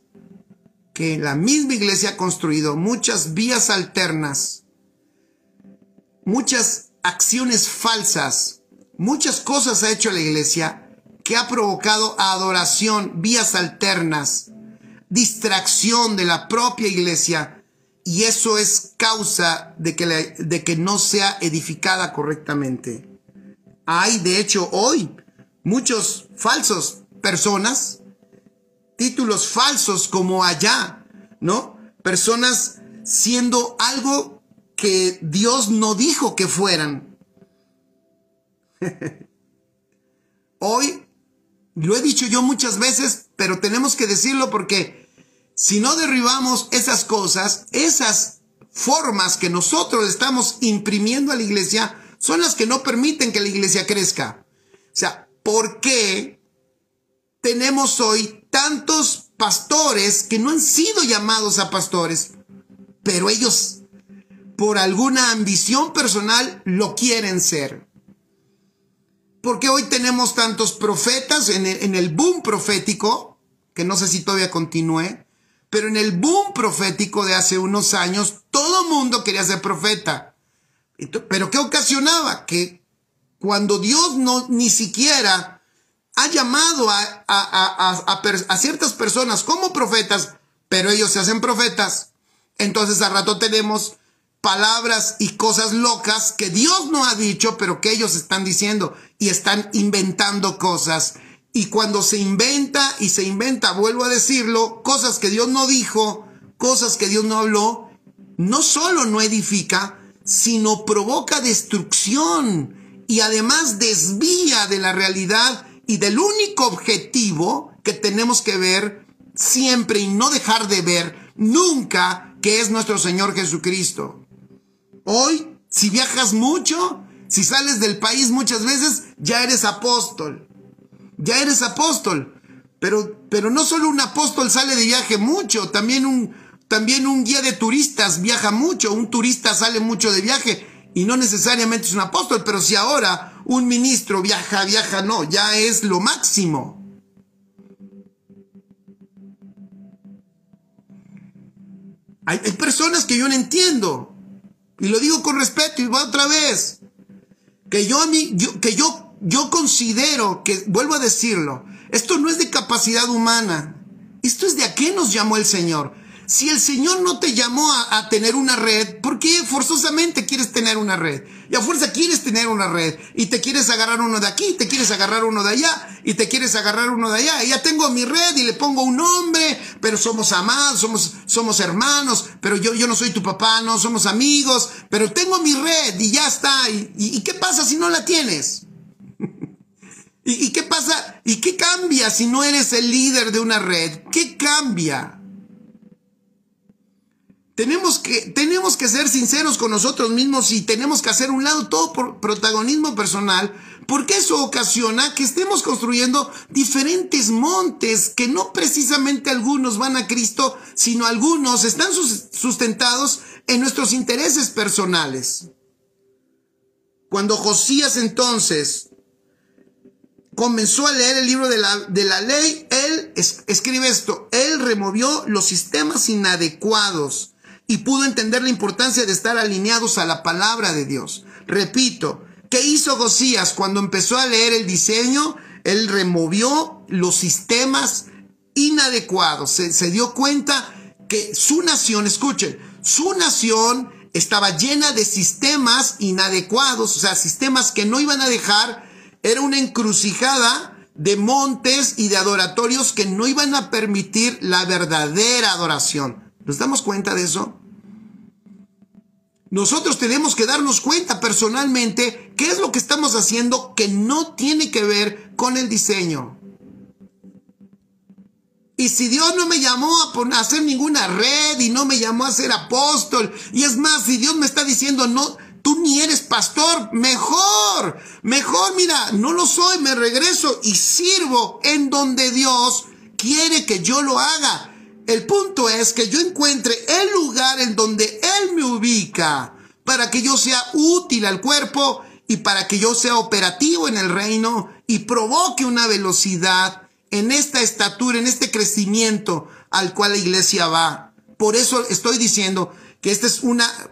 que la misma iglesia ha construido, muchas vías alternas, muchas acciones falsas, muchas cosas ha hecho la iglesia que ha provocado adoración, vías alternas, distracción de la propia iglesia, y eso es causa de que no sea edificada correctamente. Hay, de hecho, hoy muchos falsos personas, títulos falsos como allá, ¿no? Personas siendo algo que Dios no dijo que fueran. Hoy, lo he dicho yo muchas veces, pero tenemos que decirlo porque si no derribamos esas cosas, esas formas que nosotros estamos imprimiendo a la iglesia, son las que no permiten que la iglesia crezca. O sea, ¿por qué tenemos hoy tantos pastores que no han sido llamados a pastores, pero ellos por alguna ambición personal lo quieren ser? Porque hoy tenemos tantos profetas en el boom profético, que no sé si todavía continúe, pero en el boom profético de hace unos años, todo mundo quería ser profeta. Pero ¿qué ocasionaba? Que cuando Dios ni siquiera ha llamado a ciertas personas como profetas, pero ellos se hacen profetas, entonces al rato tenemos palabras y cosas locas que Dios no ha dicho, pero que ellos están diciendo y están inventando cosas. Y cuando se inventa, vuelvo a decirlo, cosas que Dios no dijo, cosas que Dios no habló, no solo no edifica, sino provoca destrucción y además desvía de la realidad y del único objetivo que tenemos que ver siempre y no dejar de ver nunca, que es nuestro Señor Jesucristo. Hoy, si viajas mucho, si sales del país muchas veces, ya eres apóstol. Ya eres apóstol. Pero no solo un apóstol sale de viaje mucho, también un guía de turistas viaja mucho, un turista sale mucho de viaje y no necesariamente es un apóstol, pero si ahora un ministro viaja, no, ya es lo máximo. Hay personas que yo no entiendo, y lo digo con respeto y voy otra vez, que yo considero que, vuelvo a decirlo, esto no es de capacidad humana, esto es de a qué nos llamó el Señor. Si el Señor no te llamó a tener una red, ¿por qué forzosamente quieres tener una red? Y a fuerza quieres tener una red, y te quieres agarrar uno de aquí, te quieres agarrar uno de allá, y te quieres agarrar uno de allá. Y ya tengo mi red y le pongo un nombre, pero somos amados, somos hermanos, pero yo no soy tu papá, no somos amigos, pero tengo mi red y ya está. ¿Y qué pasa si no la tienes? ¿Y qué pasa? ¿Y qué cambia si no eres el líder de una red? ¿Qué cambia? Tenemos que ser sinceros con nosotros mismos y tenemos que hacer a un lado todo por protagonismo personal, porque eso ocasiona que estemos construyendo diferentes montes que no precisamente algunos van a Cristo, sino algunos están sustentados en nuestros intereses personales. Cuando Josías entonces comenzó a leer el libro de la ley, él escribe esto: él removió los sistemas inadecuados y pudo entender la importancia de estar alineados a la palabra de Dios. Repito, ¿qué hizo Josías cuando empezó a leer el diseño? Él removió los sistemas inadecuados. Se dio cuenta que su nación, escuchen, su nación estaba llena de sistemas inadecuados, o sea, sistemas que no iban a dejar, era una encrucijada de montes y de adoratorios que no iban a permitir la verdadera adoración. ¿Nos damos cuenta de eso? Nosotros tenemos que darnos cuenta personalmente qué es lo que estamos haciendo que no tiene que ver con el diseño. Y si Dios no me llamó a hacer ninguna red y no me llamó a ser apóstol, y es más, si Dios me está diciendo, no, tú ni eres pastor, mejor, mira, no lo soy, me regreso y sirvo en donde Dios quiere que yo lo haga. El punto es que yo encuentre el lugar en donde Él me ubica para que yo sea útil al cuerpo y para que yo sea operativo en el reino y provoque una velocidad en esta estatura, en este crecimiento al cual la iglesia va. Por eso estoy diciendo que esta es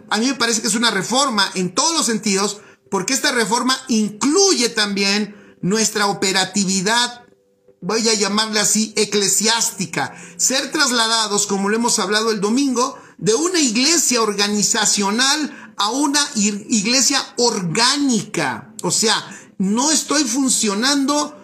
a mí me parece que es una reforma en todos los sentidos, porque esta reforma incluye también nuestra operatividad, voy a llamarle así, eclesiástica. Ser trasladados, como lo hemos hablado el domingo, de una iglesia organizacional a una iglesia orgánica. O sea, no estoy funcionando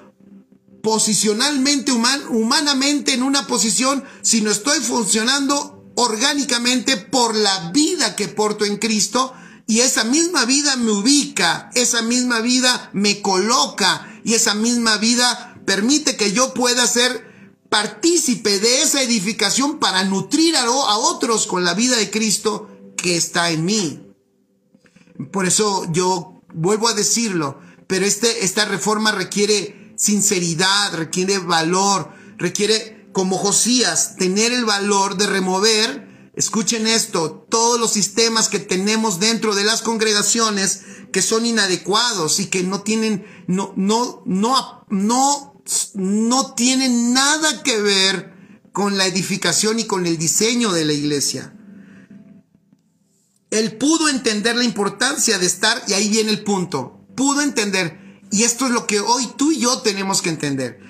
posicionalmente, humanamente en una posición, sino estoy funcionando orgánicamente por la vida que porto en Cristo, y esa misma vida me ubica, esa misma vida me coloca, y esa misma vida permite que yo pueda ser partícipe de esa edificación para nutrir a otros con la vida de Cristo que está en mí. Por eso yo vuelvo a decirlo, pero esta reforma requiere sinceridad, requiere valor, requiere, como Josías, tener el valor de remover, escuchen esto, todos los sistemas que tenemos dentro de las congregaciones que son inadecuados y que no tienen, no tienen nada que ver con la edificación y con el diseño de la iglesia. Él pudo entender la importancia de estar, y ahí viene el punto, pudo entender. Y esto es lo que hoy tú y yo tenemos que entender.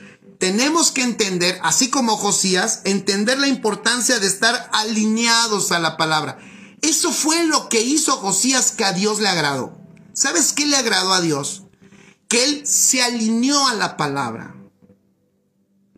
Tenemos que entender, así como Josías, entender la importancia de estar alineados a la palabra. Eso fue lo que hizo Josías que a Dios le agradó. ¿Sabes qué le agradó a Dios? Que él se alineó a la palabra.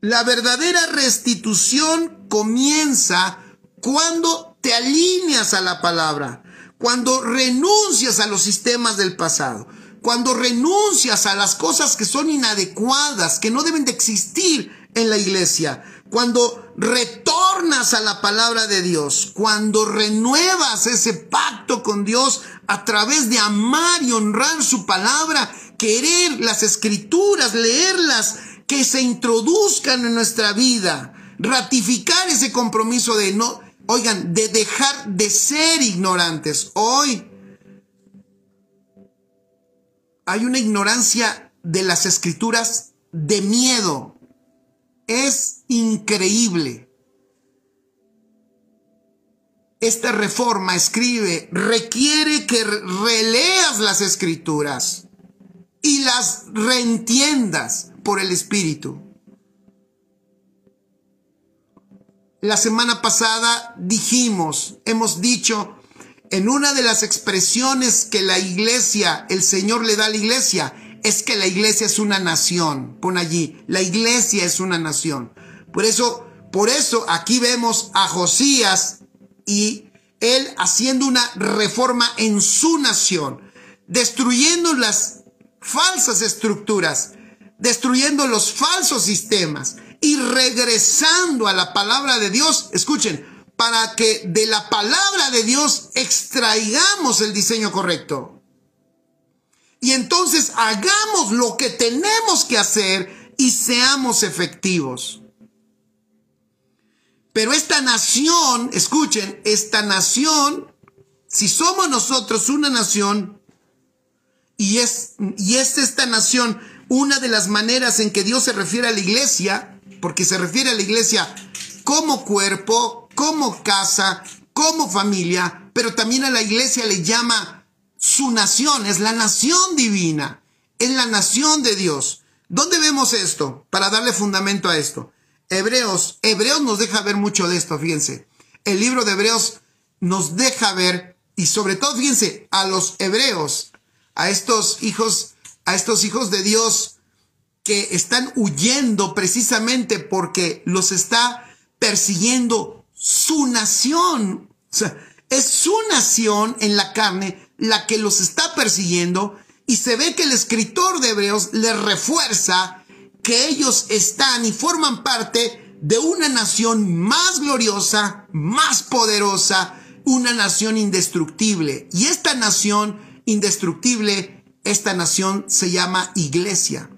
La verdadera restitución comienza cuando te alineas a la palabra, cuando renuncias a los sistemas del pasado, cuando renuncias a las cosas que son inadecuadas, que no deben de existir en la iglesia, cuando retornas a la palabra de Dios, cuando renuevas ese pacto con Dios a través de amar y honrar su palabra, querer las escrituras, leerlas, que se introduzcan en nuestra vida, ratificar ese compromiso de de dejar de ser ignorantes. Hoy hay una ignorancia de las escrituras de miedo. Es increíble. Esta reforma requiere que releas las escrituras y las reentiendas por el Espíritu. La semana pasada hemos dicho, en una de las expresiones que el Señor le da a la iglesia, es que la iglesia es una nación. Pon allí, la iglesia es una nación. Por eso aquí vemos a Josías y él haciendo una reforma en su nación, destruyendo las falsas estructuras, destruyendo los falsos sistemas y regresando a la palabra de Dios. Escuchen, para que de la palabra de Dios extraigamos el diseño correcto. Y entonces hagamos lo que tenemos que hacer y seamos efectivos. Pero esta nación, escuchen, esta nación, si somos nosotros una nación, y es esta nación una de las maneras en que Dios se refiere a la iglesia, porque se refiere a la iglesia como cuerpo, como casa, como familia, pero también a la iglesia le llama su nación, es la nación divina, es la nación de Dios. ¿Dónde vemos esto? Para darle fundamento a esto. Hebreos nos deja ver mucho de esto, fíjense. El libro de Hebreos nos deja ver, y sobre todo, fíjense, a los hebreos, a estos hijos de Dios que están huyendo precisamente porque los está persiguiendo su nación. O sea, es su nación en la carne la que los está persiguiendo, y se ve que el escritor de Hebreos les refuerza que ellos están y forman parte de una nación más gloriosa, más poderosa, una nación indestructible. Y esta nación indestructible, esta nación se llama iglesia.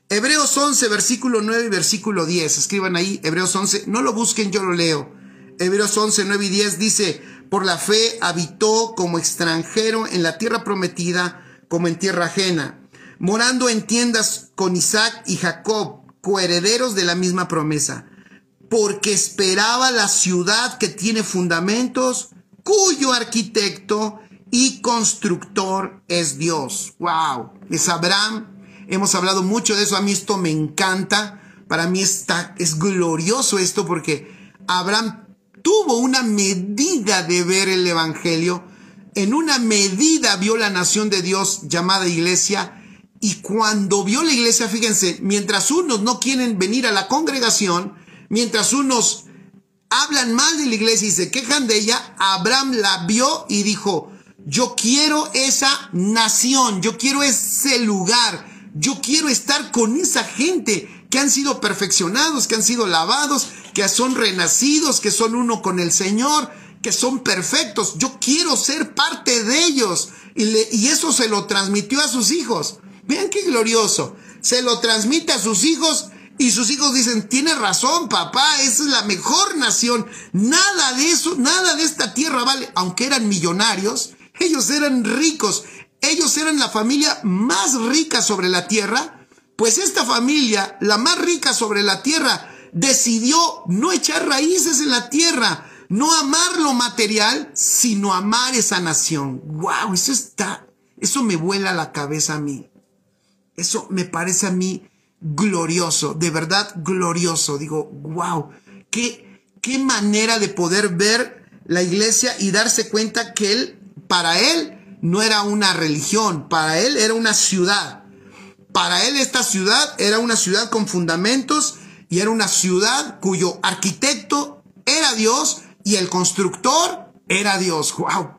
Hebreos 11, versículo 9 y versículo 10. Escriban ahí, Hebreos 11, no lo busquen, yo lo leo. Hebreos 11, 9 y 10 dice: por la fe habitó como extranjero en la tierra prometida, como en tierra ajena, morando en tiendas con Isaac y Jacob, coherederos de la misma promesa, porque esperaba la ciudad que tiene fundamentos, cuyo arquitecto y constructor es Dios. ¡Wow! Es Abraham. Hemos hablado mucho de eso. A mí esto me encanta. Para mí es glorioso esto, porque Abraham tuvo una medida de ver el evangelio. En una medida vio la nación de Dios llamada iglesia. Y cuando vio la iglesia, fíjense, mientras unos no quieren venir a la congregación, mientras unos hablan mal de la iglesia y se quejan de ella, Abraham la vio y dijo: yo quiero esa nación, yo quiero ese lugar, yo quiero estar con esa gente que han sido perfeccionados, que han sido lavados, que son renacidos, que son uno con el Señor, que son perfectos. Yo quiero ser parte de ellos. Y eso se lo transmitió a sus hijos. Vean qué glorioso. Se lo transmite a sus hijos y sus hijos dicen: tienes razón, papá, esa es la mejor nación. Nada de eso, nada de esta tierra vale. Aunque eran millonarios, ellos eran ricos. Ellos eran la familia más rica sobre la tierra. Pues esta familia, la más rica sobre la tierra, decidió no echar raíces en la tierra, no amar lo material, sino amar esa nación. ¡Wow! Eso me vuela la cabeza a mí. Eso me parece a mí glorioso, de verdad glorioso. Digo, wow, qué manera de poder ver la iglesia y darse cuenta que para él no era una religión, para él era una ciudad. Para él esta ciudad era una ciudad con fundamentos, y era una ciudad cuyo arquitecto era Dios y el constructor era Dios. ¡Wow!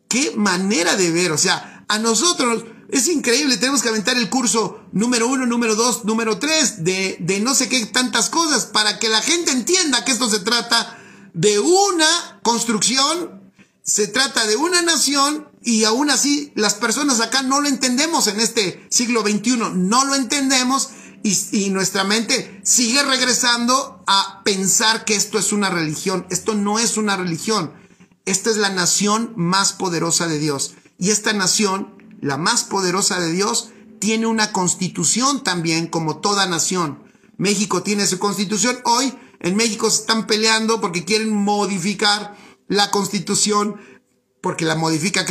¡Qué manera de ver! O sea, a nosotros es increíble, tenemos que aventar el curso número 1, número 2, número 3 de no sé qué tantas cosas para que la gente entienda que esto se trata de una construcción, se trata de una nación, y aún así las personas acá no lo entendemos en este siglo XXI, no lo entendemos, y nuestra mente sigue regresando a pensar que esto es una religión. Esto no es una religión. Esta es la nación más poderosa de Dios. Y esta nación, la más poderosa de Dios, tiene una constitución también, como toda nación. México tiene su constitución. Hoy en México se están peleando porque quieren modificar la constitución, porque la modifica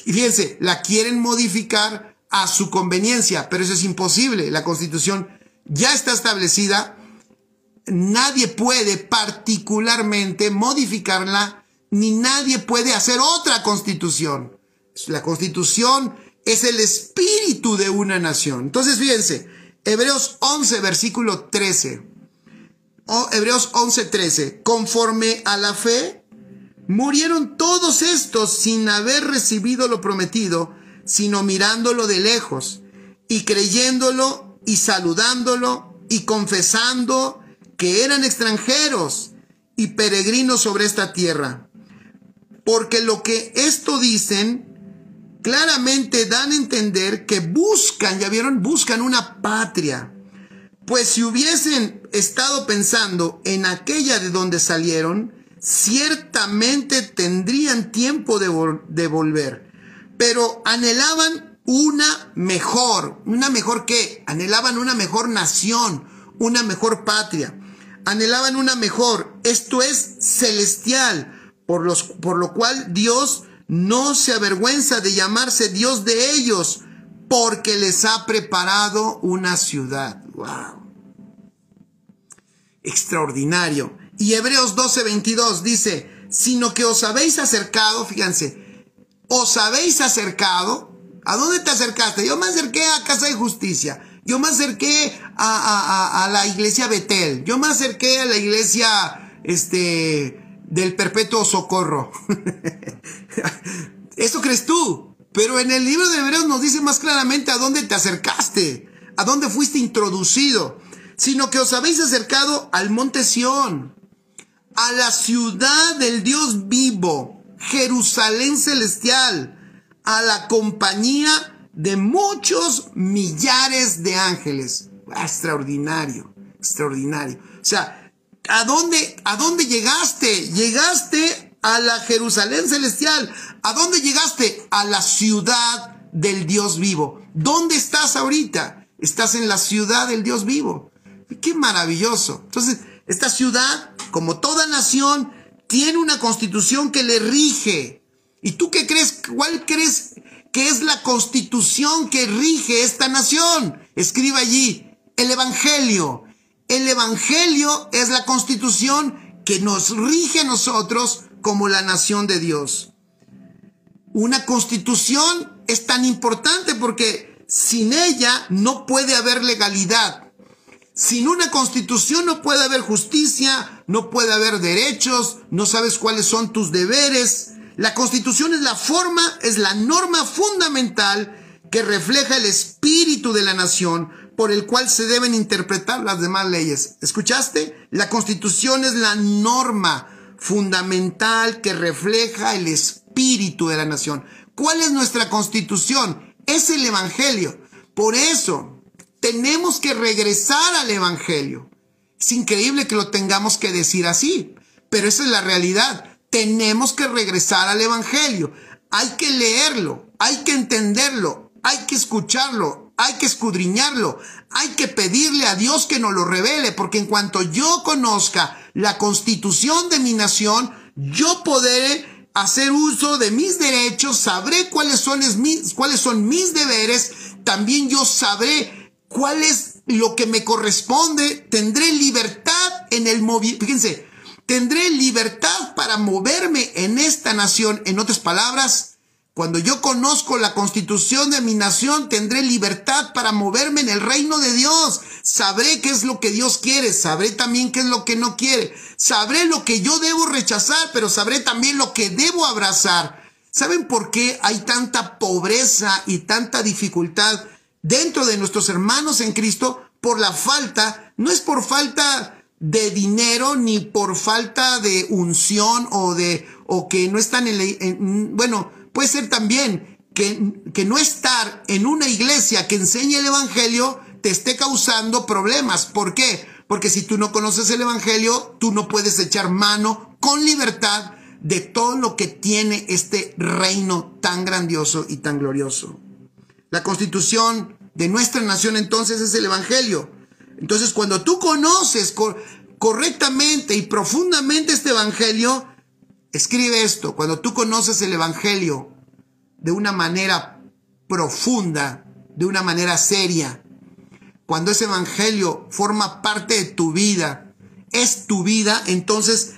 fíjense, la quieren modificar a su conveniencia, pero eso es imposible. La constitución ya está establecida. Nadie puede particularmente modificarla, ni nadie puede hacer otra constitución. La constitución es el espíritu de una nación. Entonces, fíjense, Hebreos 11, versículo 13. Hebreos 11, 13. Conforme a la fe, murieron todos estos sin haber recibido lo prometido, sino mirándolo de lejos, y creyéndolo, y saludándolo, y confesando que eran extranjeros y peregrinos sobre esta tierra. Porque lo que esto dicen, claramente dan a entender que buscan, ya vieron, buscan una patria. Pues si hubiesen estado pensando en aquella de donde salieron, ciertamente tendrían tiempo de volver. Pero anhelaban una mejor ¿qué? Anhelaban una mejor nación, una mejor patria. Anhelaban una mejor, esto es celestial, por lo cual Dios no se avergüenza de llamarse Dios de ellos, porque les ha preparado una ciudad. ¡Wow! Extraordinario. Y Hebreos 12:22 dice, sino que os habéis acercado, fíjense, os habéis acercado. ¿A dónde te acercaste? Yo me acerqué a Casa de Justicia. Yo me acerqué a la iglesia Betel. Yo me acerqué a la iglesia del Perpetuo Socorro. Eso crees tú. Pero en el libro de Hebreos nos dice más claramente a dónde te acercaste, a dónde fuiste introducido. Sino que os habéis acercado al monte Sión, a la ciudad del Dios vivo, Jerusalén celestial, a la compañía de muchos millares de ángeles. Extraordinario, extraordinario. O sea, ¿a dónde llegaste? Llegaste a la Jerusalén celestial. ¿A dónde llegaste? A la ciudad del Dios vivo. ¿Dónde estás ahorita? Estás en la ciudad del Dios vivo. ¡Qué maravilloso! Entonces, esta ciudad, como toda nación, tiene una constitución que le rige. ¿Y tú qué crees? ¿Cuál crees que es la constitución que rige esta nación? Escribe allí, el Evangelio. El Evangelio es la constitución que nos rige a nosotros como la nación de Dios. Una constitución es tan importante porque sin ella no puede haber legalidad. Sin una constitución no puede haber justicia, no puede haber derechos, no sabes cuáles son tus deberes. La constitución es la forma, es la norma fundamental que refleja el espíritu de la nación por el cual se deben interpretar las demás leyes. ¿Escuchaste? La constitución es la norma fundamental que refleja el espíritu de la nación. ¿Cuál es nuestra constitución? Es el Evangelio. Por eso tenemos que regresar al Evangelio. Es increíble que lo tengamos que decir así, pero esa es la realidad. Tenemos que regresar al Evangelio. Hay que leerlo, hay que entenderlo, hay que escucharlo, hay que escudriñarlo, hay que pedirle a Dios que nos lo revele, porque en cuanto yo conozca la constitución de mi nación, yo podré hacer uso de mis derechos, sabré cuáles son mis deberes, también yo sabré cuál es lo que me corresponde, tendré libertad en el movimiento. Fíjense, tendré libertad para moverme en esta nación. En otras palabras, cuando yo conozco la constitución de mi nación, tendré libertad para moverme en el reino de Dios. Sabré qué es lo que Dios quiere, sabré también qué es lo que no quiere. Sabré lo que yo debo rechazar, pero sabré también lo que debo abrazar. ¿Saben por qué hay tanta pobreza y tanta dificultad dentro de nuestros hermanos en Cristo? Por la falta, no es por falta de dinero ni por falta de unción o que no están bueno, puede ser también que no estar en una iglesia que enseñe el Evangelio te esté causando problemas. ¿Por qué? Porque si tú no conoces el Evangelio, tú no puedes echar mano con libertad de todo lo que tiene este reino tan grandioso y tan glorioso. La constitución de nuestra nación entonces es el Evangelio. Entonces cuando tú conoces correctamente y profundamente este Evangelio, escribe esto: cuando tú conoces el Evangelio de una manera profunda, de una manera seria, cuando ese Evangelio forma parte de tu vida, es tu vida, entonces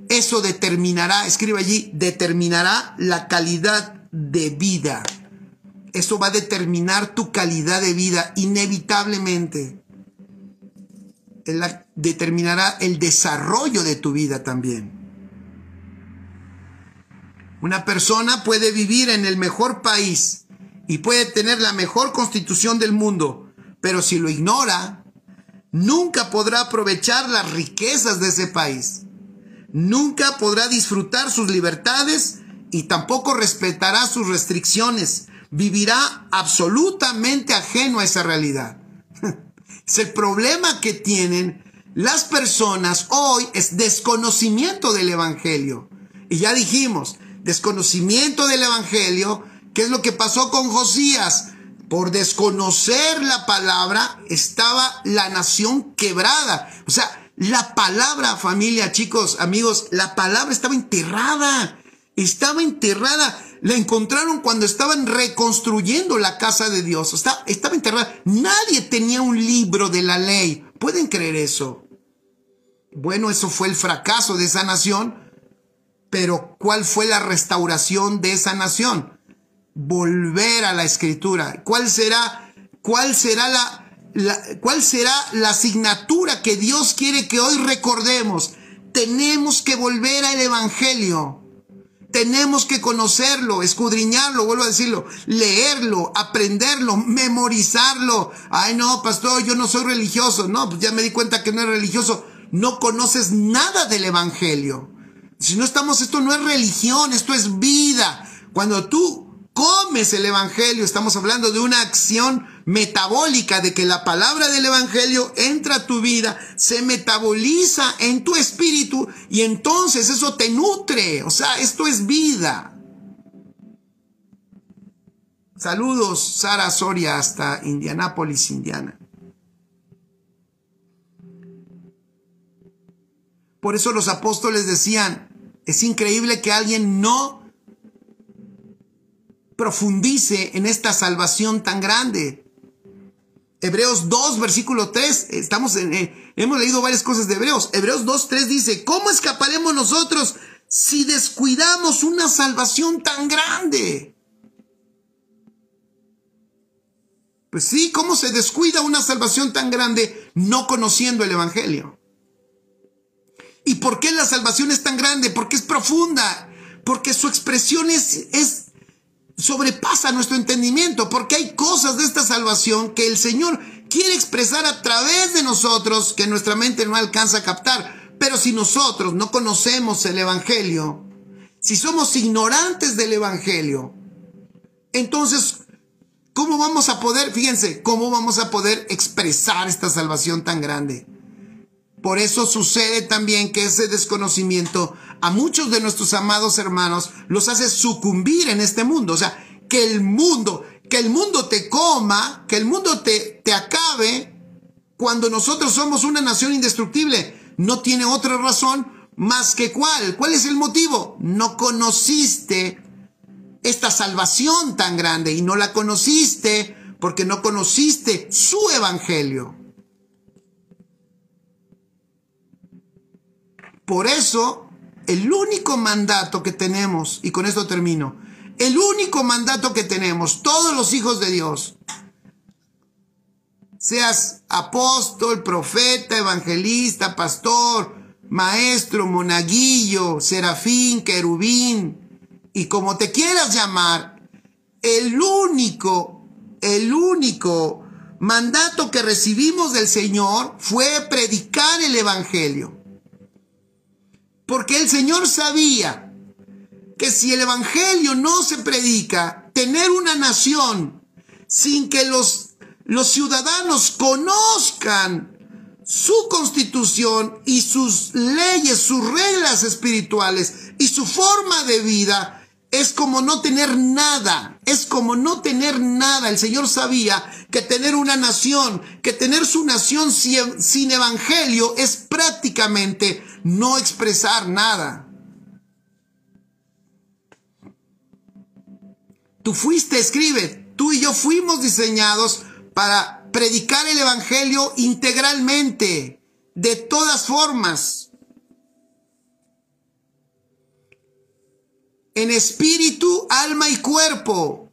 eso determinará, escribe allí, determinará la calidad de vida. Eso va a determinar tu calidad de vida inevitablemente. Determinará el desarrollo de tu vida también. Una persona puede vivir en el mejor país y puede tener la mejor constitución del mundo, pero si lo ignora, nunca podrá aprovechar las riquezas de ese país. Nunca podrá disfrutar sus libertades y tampoco respetará sus restricciones. Vivirá absolutamente ajeno a esa realidad. Es el problema que tienen las personas hoy, es desconocimiento del Evangelio. Y ya dijimos, desconocimiento del Evangelio. ¿Qué es lo que pasó con Josías? Por desconocer la palabra, estaba la nación quebrada. O sea, la palabra, familia, chicos, amigos, la palabra estaba enterrada. Estaba enterrada. La encontraron cuando estaban reconstruyendo la casa de Dios. Estaba enterrada. Nadie tenía un libro de la ley. ¿Pueden creer eso? Bueno, eso fue el fracaso de esa nación, pero ¿cuál fue la restauración de esa nación? Volver a la Escritura. ¿Cuál será la asignatura que Dios quiere que hoy recordemos? Tenemos que volver al Evangelio. Tenemos que conocerlo, escudriñarlo, vuelvo a decirlo, leerlo, aprenderlo, memorizarlo. Ay, no, pastor, yo no soy religioso. No, pues ya me di cuenta que no eres religioso. No conoces nada del Evangelio. Si no estamos, esto no es religión, esto es vida. Cuando tú comes el Evangelio, estamos hablando de una acción metabólica, de que la palabra del Evangelio entra a tu vida, se metaboliza en tu espíritu y entonces eso te nutre. O sea, esto es vida. Saludos, Sara Soria, hasta Indianápolis, Indiana. Por eso los apóstoles decían, es increíble que alguien no profundice en esta salvación tan grande. Hebreos 2, versículo 3, hemos leído varias cosas de Hebreos. Hebreos 2, 3 dice, ¿cómo escaparemos nosotros si descuidamos una salvación tan grande? Pues sí, ¿cómo se descuida una salvación tan grande no conociendo el Evangelio? ¿Y por qué la salvación es tan grande? Porque es profunda, porque su expresión sobrepasa nuestro entendimiento, porque hay cosas de esta salvación que el Señor quiere expresar a través de nosotros que nuestra mente no alcanza a captar. Pero si nosotros no conocemos el Evangelio, si somos ignorantes del Evangelio, entonces, ¿cómo vamos a poder, fíjense, cómo vamos a poder expresar esta salvación tan grande? Por eso sucede también que ese desconocimiento a muchos de nuestros amados hermanos los hace sucumbir en este mundo. O sea, que el mundo te coma, que el mundo te acabe, cuando nosotros somos una nación indestructible. No tiene otra razón más que ¿cuál? ¿Cuál es el motivo? No conociste esta salvación tan grande y no la conociste porque no conociste su Evangelio. Por eso, el único mandato que tenemos, y con esto termino, el único mandato que tenemos, todos los hijos de Dios, seas apóstol, profeta, evangelista, pastor, maestro, monaguillo, serafín, querubín, y como te quieras llamar, el único mandato que recibimos del Señor fue predicar el Evangelio. Porque el Señor sabía que si el Evangelio no se predica, tener una nación sin que los ciudadanos conozcan su constitución y sus leyes, sus reglas espirituales y su forma de vida, es como no tener nada. Es como no tener nada. El Señor sabía que tener una nación, que tener su nación sin Evangelio es prácticamente no expresar nada. Tú y yo fuimos diseñados para predicar el Evangelio integralmente, de todas formas. En espíritu, alma y cuerpo.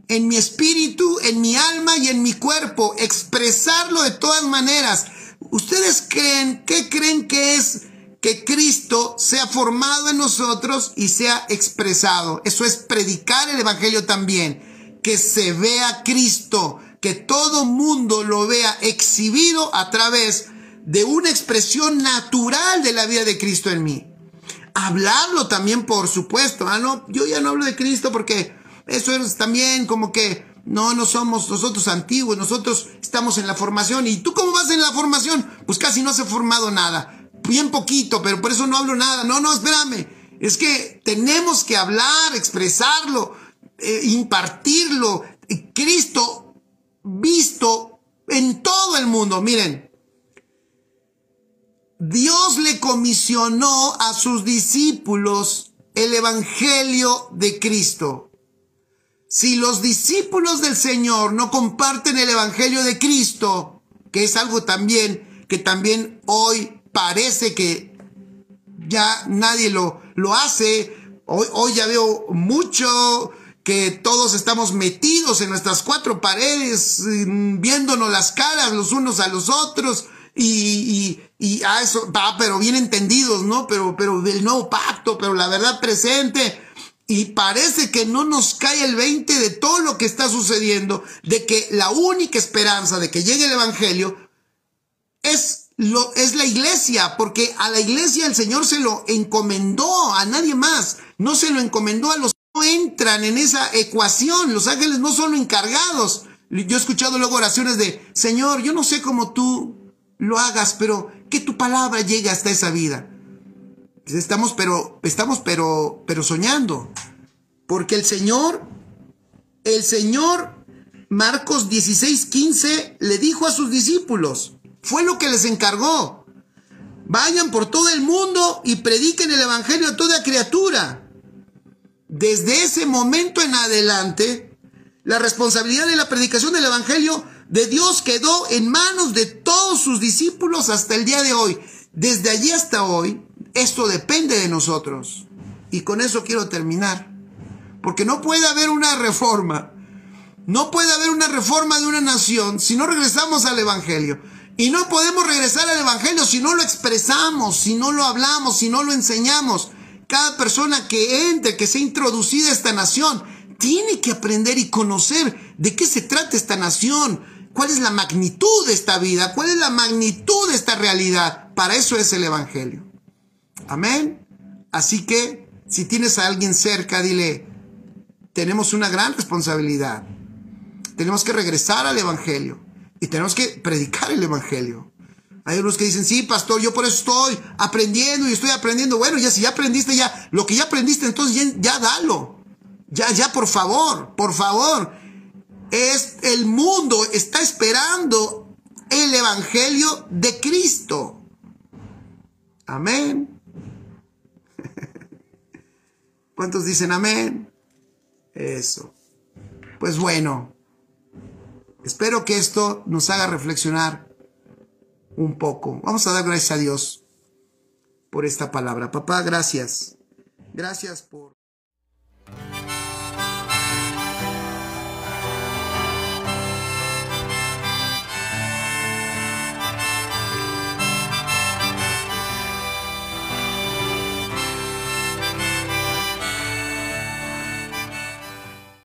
En mi espíritu, en mi alma y en mi cuerpo. Expresarlo de todas maneras. ¿Ustedes creen que es que Cristo sea formado en nosotros y sea expresado? Eso es predicar el Evangelio también. Que se vea Cristo, que todo mundo lo vea exhibido a través de una expresión natural de la vida de Cristo en mí. Hablarlo también, por supuesto. No, yo ya no hablo de Cristo porque eso es también como que no somos nosotros antiguos, nosotros estamos en la formación. ¿Y tú cómo vas en la formación? Pues casi no se ha formado nada, bien poquito, pero por eso no hablo nada. No, espérame, es que tenemos que hablar, expresarlo, impartirlo. Cristo visto en todo el mundo. Miren, Dios le comisionó a sus discípulos el Evangelio de Cristo. Si los discípulos del Señor no comparten el Evangelio de Cristo, que es algo también que también hoy parece que ya nadie lo hace. Hoy ya veo mucho que todos estamos metidos en nuestras cuatro paredes, viéndonos las caras los unos a los otros, y a eso va, pero bien entendidos, ¿no? Pero del nuevo pacto, pero la verdad presente. Y parece que no nos cae el 20 de todo lo que está sucediendo, de que la única esperanza de que llegue el evangelio es la iglesia, porque a la iglesia el Señor se lo encomendó, a nadie más. No se lo encomendó a los que no entran en esa ecuación. Los ángeles no son encargados. Yo he escuchado luego oraciones de: Señor, yo no sé cómo tú lo hagas, pero que tu palabra llegue hasta esa vida. Estamos soñando. Porque el Señor, Marcos 16:15, le dijo a sus discípulos, fue lo que les encargó: vayan por todo el mundo y prediquen el evangelio a toda criatura. Desde ese momento en adelante, la responsabilidad de la predicación del evangelio de Dios quedó en manos de todos sus discípulos hasta el día de hoy. Desde allí hasta hoy, esto depende de nosotros. Y con eso quiero terminar. Porque no puede haber una reforma. No puede haber una reforma de una nación si no regresamos al evangelio. Y no podemos regresar al evangelio si no lo expresamos, si no lo hablamos, si no lo enseñamos. Cada persona que entre, que sea introducida a esta nación, tiene que aprender y conocer de qué se trata esta nación, cuál es la magnitud de esta vida, cuál es la magnitud de esta realidad. Para eso es el evangelio. Amén. Así que, si tienes a alguien cerca, dile: tenemos una gran responsabilidad. Tenemos que regresar al evangelio y tenemos que predicar el evangelio. Hay unos que dicen: sí, pastor, yo por eso estoy aprendiendo y estoy aprendiendo. Bueno, ya si ya aprendiste, ya lo que ya aprendiste, entonces ya dalo. Ya, por favor. El mundo está esperando el evangelio de Cristo. Amén. ¿Cuántos dicen amén? Eso. Pues bueno, espero que esto nos haga reflexionar un poco. Vamos a dar gracias a Dios por esta palabra. Papá, gracias. Gracias por...